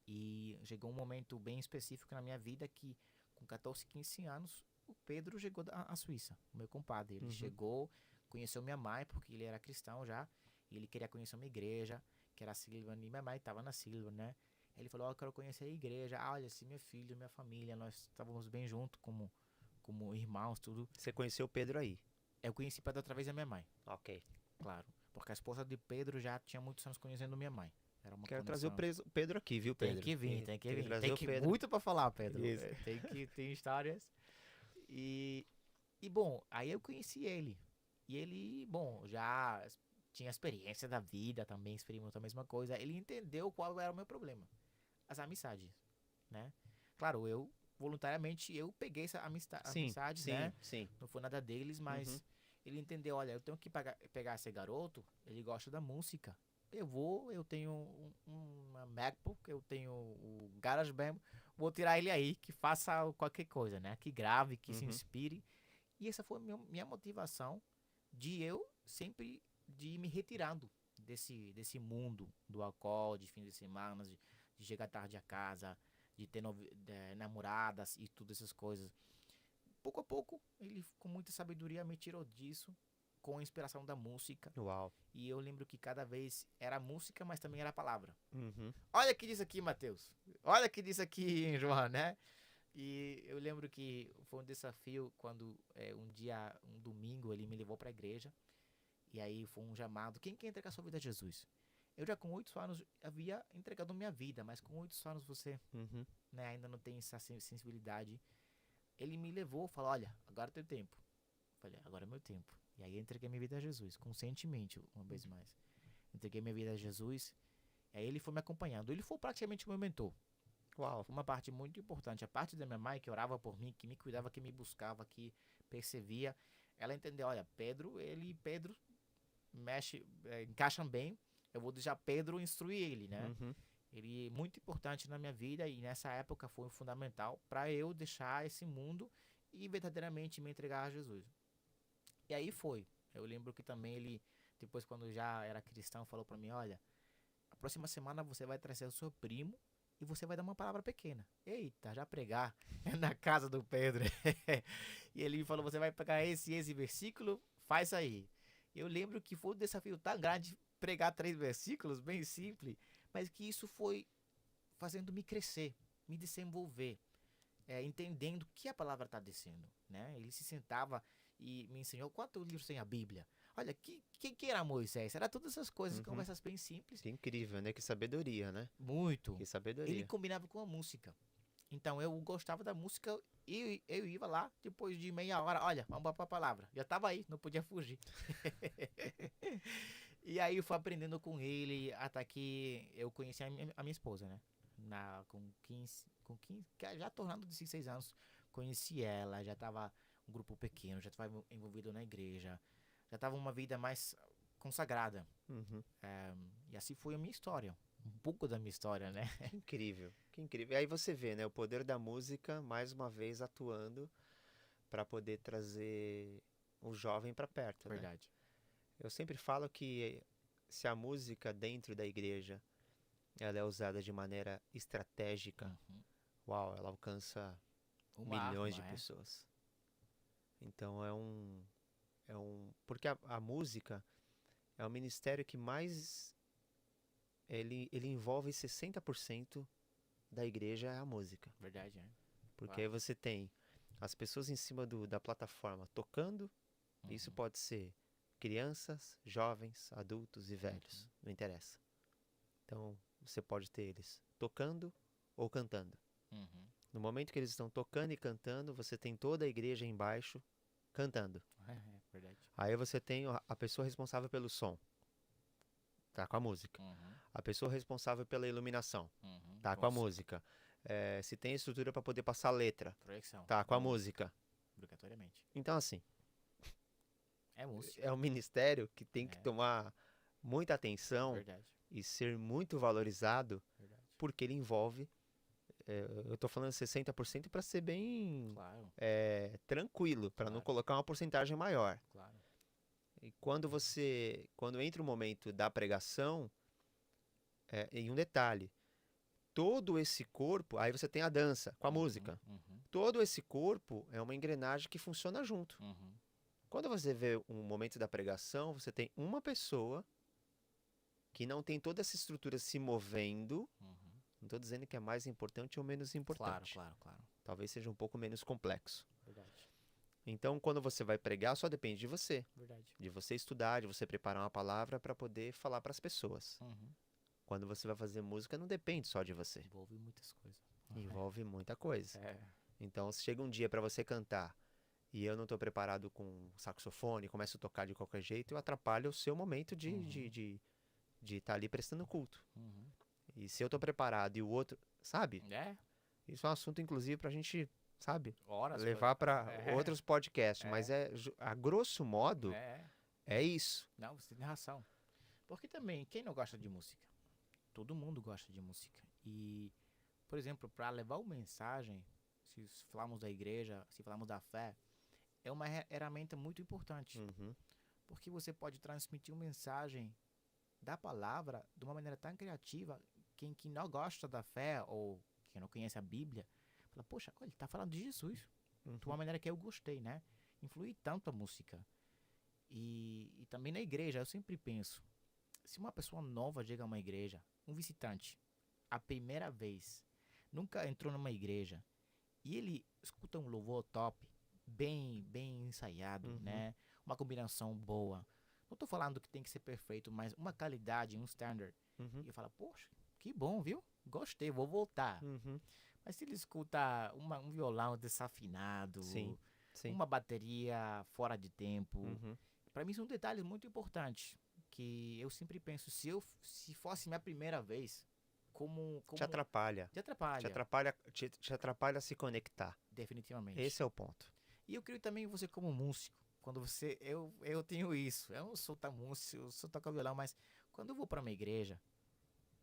E chegou um momento bem específico na minha vida que, com 14, 15 anos, o Pedro chegou à Suíça, o meu compadre. Ele chegou, conheceu minha mãe, porque ele era cristão já, e ele queria conhecer uma igreja, que era a Silva, e minha mãe estava na Silva, né? Ele falou, eu quero conhecer a igreja. Olha, assim, meu filho, minha família, nós estávamos bem juntos, como irmãos, tudo. Você conheceu o Pedro aí? Eu conheci Pedro através da minha mãe. Ok. Claro, porque a esposa de Pedro já tinha muitos anos conhecendo minha mãe. Era uma Quero conexão. trazer o Pedro aqui, viu, Pedro? Tem que vir. trazer Tem o que Pedro. muito pra falar, Pedro. Isso. Tem histórias. E bom, aí eu conheci ele. E ele, bom, já tinha experiência da vida também, experimentou a mesma coisa. Ele entendeu qual era o meu problema. As amizades, né? Claro, eu, voluntariamente, eu peguei essa amizade, né? Sim. Não foi nada deles, mas ele entendeu, olha, eu tenho que pegar esse garoto, ele gosta da música. Eu tenho uma MacBook, eu tenho o GarageBand, vou tirar ele aí, que faça qualquer coisa, né? Que grave, que se inspire. E essa foi a minha motivação de eu sempre de ir me retirando desse mundo do álcool, de fim de semana, de chegar tarde a casa, de ter namoradas e todas essas coisas. Pouco a pouco, ele com muita sabedoria me tirou disso, com a inspiração da música. Uau. E eu lembro que cada vez era música, mas também era a palavra. Olha o que diz aqui, Matheus. Olha o que diz aqui, João, né? E eu lembro que foi um desafio quando um domingo, ele me levou para a igreja. E aí foi um chamado. Quem quer entregar sua vida a Jesus? Eu já com 8 anos havia entregado minha vida, mas com 8 anos você né, ainda não tem essa sensibilidade. ele me levou, falou, olha, agora é teu tempo. Falei, agora é meu tempo. E aí eu entreguei minha vida a Jesus, conscientemente, uma vez mais. Entreguei minha vida a Jesus, e aí ele foi me acompanhando. Ele foi praticamente o meu mentor. Uau. Foi uma parte muito importante. A parte da minha mãe, que orava por mim, que me cuidava, que me buscava, que percebia. Ela entendeu, olha, Pedro mexe, encaixa bem. Eu vou deixar Pedro instruir ele, né? Uhum. Ele é muito importante na minha vida e nessa época foi fundamental para eu deixar esse mundo e verdadeiramente me entregar a Jesus. E aí foi. Eu lembro que também ele, depois quando eu já era cristão, falou para mim, olha, a próxima semana você vai trazer o seu primo e você vai dar uma palavra pequena. Eita, já pregar na casa do Pedro. E ele falou, você vai pegar esse versículo, faz aí. Eu lembro que foi um desafio tão grande pregar 3 versículos, bem simples, mas que isso foi fazendo-me crescer, me desenvolver, entendendo o que a palavra está dizendo, né? Ele se sentava e me ensinou quantos livros tem a Bíblia. Olha, quem era Moisés? Era todas essas coisas, Uhum. conversas bem simples. Que incrível, né? Que sabedoria, né? Muito. Que Ele sabedoria. combinava com a música. Então eu gostava da música e eu ia lá depois de meia hora. Olha, vamos para a palavra. Já estava aí, não podia fugir. E aí eu fui aprendendo com ele até que eu conheci a minha esposa, né? Com 15, já tornando 16 anos, conheci ela, já estava um grupo pequeno, já estava envolvido na igreja, já estava uma vida mais consagrada. Uhum. E assim foi a minha história, um pouco da minha história, né? Que incrível, que incrível. E aí você vê, né, o poder da música mais uma vez atuando para poder trazer o jovem para perto, né? Verdade. Eu sempre falo que se a música dentro da igreja ela é usada de maneira estratégica, Uhum. uau, ela alcança Uma milhões de arma, pessoas. Então porque a música é o ministério que mais ele envolve 60% da igreja é a música. verdade, né? Porque aí você tem as pessoas em cima da plataforma tocando, isso Uhum. pode ser crianças, jovens, adultos e velhos, não interessa. Então você pode ter eles tocando ou cantando. Uhum. No momento que eles estão tocando e cantando, você tem toda a igreja embaixo cantando. Verdade. Aí você tem a pessoa responsável pelo som, tá com a música. Uhum. A pessoa responsável pela iluminação, Uhum. tá com a música. Se tem estrutura para poder passar letra, Projeção. tá com a música. Obrigatoriamente. Então assim, É música. é um ministério que tem que É. tomar muita atenção Verdade. e ser muito valorizado, Verdade. porque ele envolve, eu tô falando 60% para ser bem Claro. tranquilo, para não Claro. colocar uma porcentagem maior. Claro. E quando entra o momento da pregação, em um detalhe, todo esse corpo, aí você tem a dança com a música. Uhum. Todo esse corpo é uma engrenagem que funciona junto. Uhum. Quando você vê um momento da pregação, você tem uma pessoa que não tem toda essa estrutura se movendo. Uhum. Não estou dizendo que é mais importante ou menos Claro, importante. claro, claro. Talvez seja um pouco menos complexo. Verdade. Então, quando você vai pregar, só depende de você. Verdade. De você estudar, de você preparar uma palavra para poder falar para as pessoas. Uhum. Quando você vai fazer música, não depende só de você. Envolve muitas coisas. Envolve muita coisa. É. Então, se chega um dia para você cantar e eu não estou preparado com saxofone, começo a tocar de qualquer jeito, eu atrapalho o seu momento de estar ali prestando culto. Uhum. E se eu estou preparado e o outro, sabe? É. Isso é um assunto, inclusive, para a gente, sabe, Horas. levar para É. outros podcasts. É. Mas a grosso modo, é isso. Não, você tem razão. Porque também, quem não gosta de música? Todo mundo gosta de música. E, por exemplo, para levar uma mensagem, se falarmos da igreja, se falarmos da fé, é uma ferramenta muito importante. Uhum. Porque você pode transmitir uma mensagem da palavra de uma maneira tão criativa. Quem não gosta da fé ou quem não conhece a Bíblia, fala, poxa, olha, ele tá falando de Jesus. De uma maneira que eu gostei, né? Influi tanto a música. E também na igreja, eu sempre penso, se uma pessoa nova chega a uma igreja, um visitante, a primeira vez, nunca entrou numa igreja, e ele escuta um louvor top, bem ensaiado, né? Uma combinação boa. Não tô falando que tem que ser perfeito, mas uma qualidade, um standard. E eu falo, poxa, que bom, viu? Gostei, vou voltar. Mas se ele escuta um violão desafinado, Sim, sim. uma bateria fora de tempo, Uhum. para mim são detalhes muito importantes que eu sempre penso, se fosse minha primeira vez, Te atrapalha. te atrapalha, Te atrapalha a se conectar. definitivamente. Esse é o ponto. E eu creio também você como músico, quando você, eu tenho isso, eu não sou tão músico, eu sou tocar violão, mas quando eu vou para uma igreja,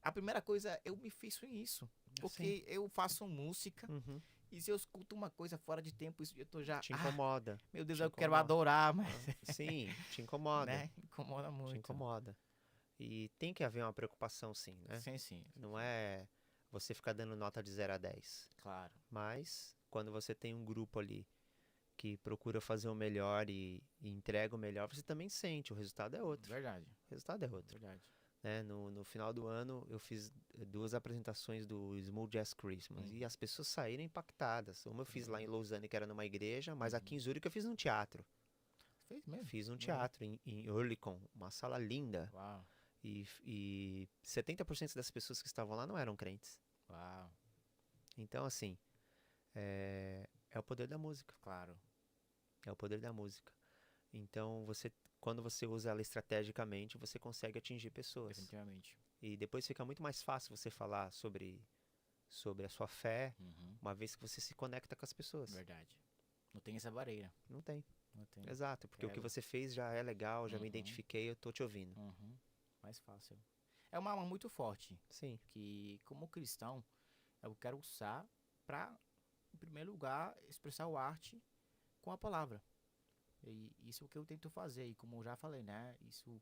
a primeira coisa eu me fixo nisso, Sim. porque eu faço música Uhum. e se eu escuto uma coisa fora de tempo, eu tô já, Te incomoda. meu Deus, Te eu quero incomoda. adorar, mas, Sim, te incomoda. né, incomoda Te muito. incomoda. E tem que haver uma preocupação, sim, né? Sim, sim, Não é você ficar dando nota de 0 a 10. claro, Mas quando você tem um grupo ali que procura fazer o melhor e entrega o melhor, você também sente. O resultado é outro. verdade, O resultado é outro. verdade. Né? No final do ano, eu fiz 2 apresentações do Smooth Jazz Christmas Uhum. e as pessoas saíram impactadas. Uma eu fiz lá em Lausanne, que era numa igreja, mas aqui em Uhum. Zurique eu fiz num teatro. Fez mesmo? Fiz um Bonito. teatro em Oerlikon, uma sala linda. Uau, E 70% das pessoas que estavam lá não eram crentes. uau, Então, assim, é o poder da música. claro, É o poder da música. Então, quando você usa ela estrategicamente, você consegue atingir pessoas. definitivamente. E depois fica muito mais fácil você falar sobre a sua fé, Uhum. uma vez que você se conecta com as pessoas. Verdade. Não tem essa barreira. Não tem. Não tem. Exato, porque o que Quero. você fez já é legal, já me Uhum. identifiquei, eu tô te ouvindo. Uhum. Mais fácil. É uma alma muito forte Sim. que, como cristão, eu quero usar para, em primeiro lugar, expressar o arte com a palavra. E isso é o que eu tento fazer. E como eu já falei, né? Isso,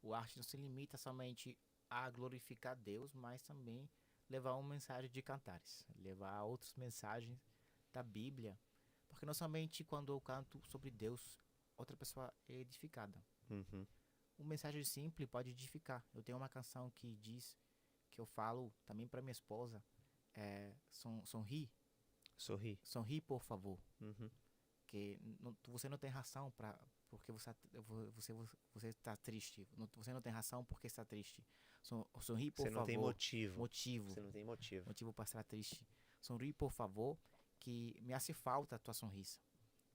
o arte não se limita somente a glorificar Deus, mas também levar uma mensagem de cantares, levar outras mensagens da Bíblia, porque não somente quando eu canto sobre Deus, outra pessoa é edificada. Uhum. Uma mensagem simples pode edificar. Eu tenho uma canção que diz que eu falo também para minha esposa, sorri, Sorri. sorri por favor, Uhum. que você não tem razão para porque você está triste. Você não tem razão porque está triste. Sorri por Você não tem favor. motivo. Motivo. Você não tem motivo. Motivo para estar triste. Sorri por favor, que me hace falta a tua sorriso,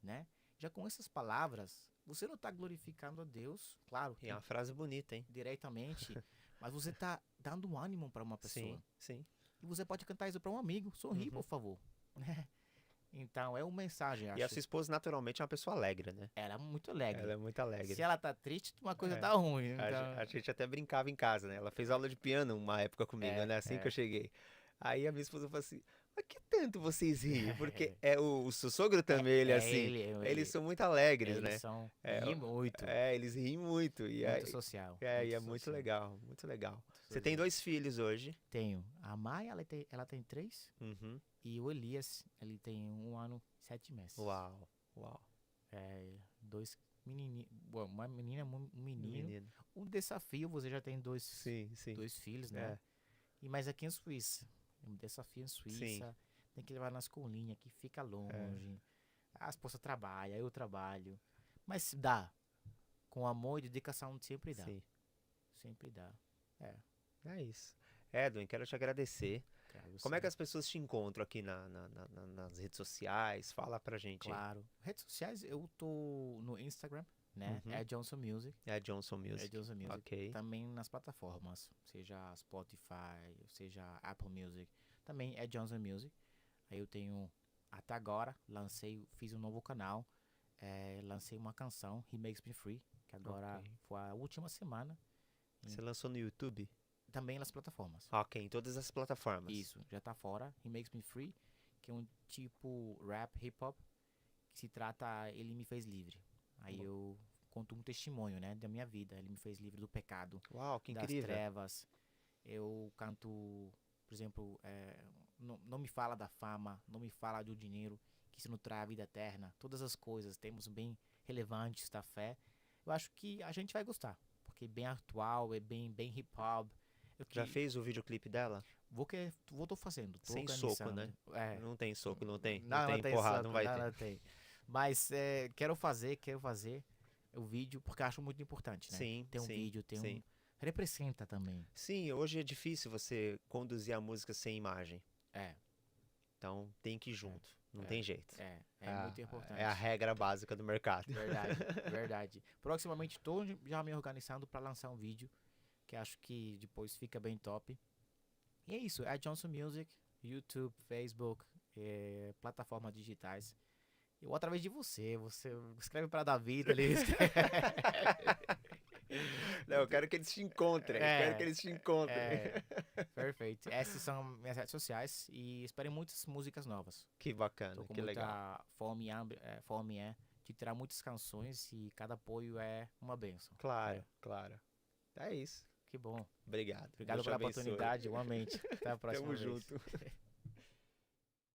né? Já com essas palavras, você não está glorificando a Deus, claro, E é uma frase bonita, hein? diretamente, mas você está dando um ânimo para uma pessoa. Sim, sim. E você pode cantar isso para um amigo. Sorri, Uhum. por favor. Né? Então, é uma mensagem, E a acho. sua esposa, naturalmente, é uma pessoa alegre, né? Ela é muito alegre. Ela é muito alegre. Se ela tá triste, uma coisa É. tá ruim. A Então, gente até brincava em casa, né? Ela fez aula de piano uma época comigo, né? Assim que eu cheguei. Aí a minha esposa falou assim, mas que tanto vocês riem? Porque o seu sogro também, ele é assim. Eles são muito alegres, eles né? são É, riem muito. eles riem muito. Muito social. E é Muito muito social. legal, muito legal. Muito Você tem social. 2 filhos hoje. Tenho. A Maia, ela tem 3. Uhum. E o Elias, ele tem 1 ano e 7 meses. Uau, uau. É, 2 menininhos. Uma menina, um menino. Menino. Um desafio, você já tem Sim, sim. 2 filhos, né? É, Mas aqui em Suíça. Um desafio em Suíça. sim. Tem que levar na escolinha, que fica longe. A esposa trabalha, eu trabalho. Mas dá. Com amor e dedicação sempre dá. Sim. Sempre dá. É. É isso. Edwin, quero te agradecer. Cara, Como é que as pessoas te encontram aqui nas redes sociais? Fala pra gente aí. Claro. Redes sociais, eu tô no Instagram, né? Uhum. É Johnson Music. É a Johnson É Music. Johnson Music. Ok. Também nas plataformas, seja Spotify, seja Apple Music. Também é Johnson Music. Aí eu tenho, até agora, fiz um novo canal. Lancei uma canção, He Makes Me Free, que agora Ok. foi a última semana. Você lançou no YouTube? Também nas plataformas. Ok, em todas as plataformas. Isso, já tá fora. He Makes Me Free, que é um tipo rap, hip hop, que se trata, ele me fez livre. Aí eu conto um testemunho, né, da minha vida. Ele me fez livre do pecado, Uau, que das incrível. trevas. Eu canto, por exemplo, não me fala da fama, não me fala do dinheiro, que isso não traz a vida eterna. Todas as coisas, temos bem relevantes da fé. Eu acho que a gente vai gostar, porque é bem atual, é bem hip hop. Já fez o videoclipe dela? Tô fazendo, tô Sem soco, organizando. né? É. Não tem soco, não tem? Não, tem porrada, soco, não vai ter. não tem. Mas quero fazer o vídeo, porque acho muito importante, né? Sim, Tem um sim, vídeo, tem sim. representa também. Sim, hoje é difícil você conduzir a música sem imagem. É. Então tem que ir junto, não tem jeito. É muito importante. É a regra básica do mercado. Verdade, verdade. Proximamente estou já me organizando para lançar um vídeo que acho que depois fica bem top. E é isso, é Johnson Music, YouTube, Facebook, plataformas digitais. Eu através de você escreve para David ali. Não, eu quero que eles te encontrem. Eu quero que eles te encontrem. Perfeito. Essas são minhas redes sociais e esperem muitas músicas novas. Que bacana, Tô com que legal. muita fome de tirar muitas canções e cada apoio é uma benção. Claro, claro. É isso. Que bom. Obrigado. Obrigado Deus te pela abençoe. oportunidade, igualmente. Até a próxima Tamo vez. junto.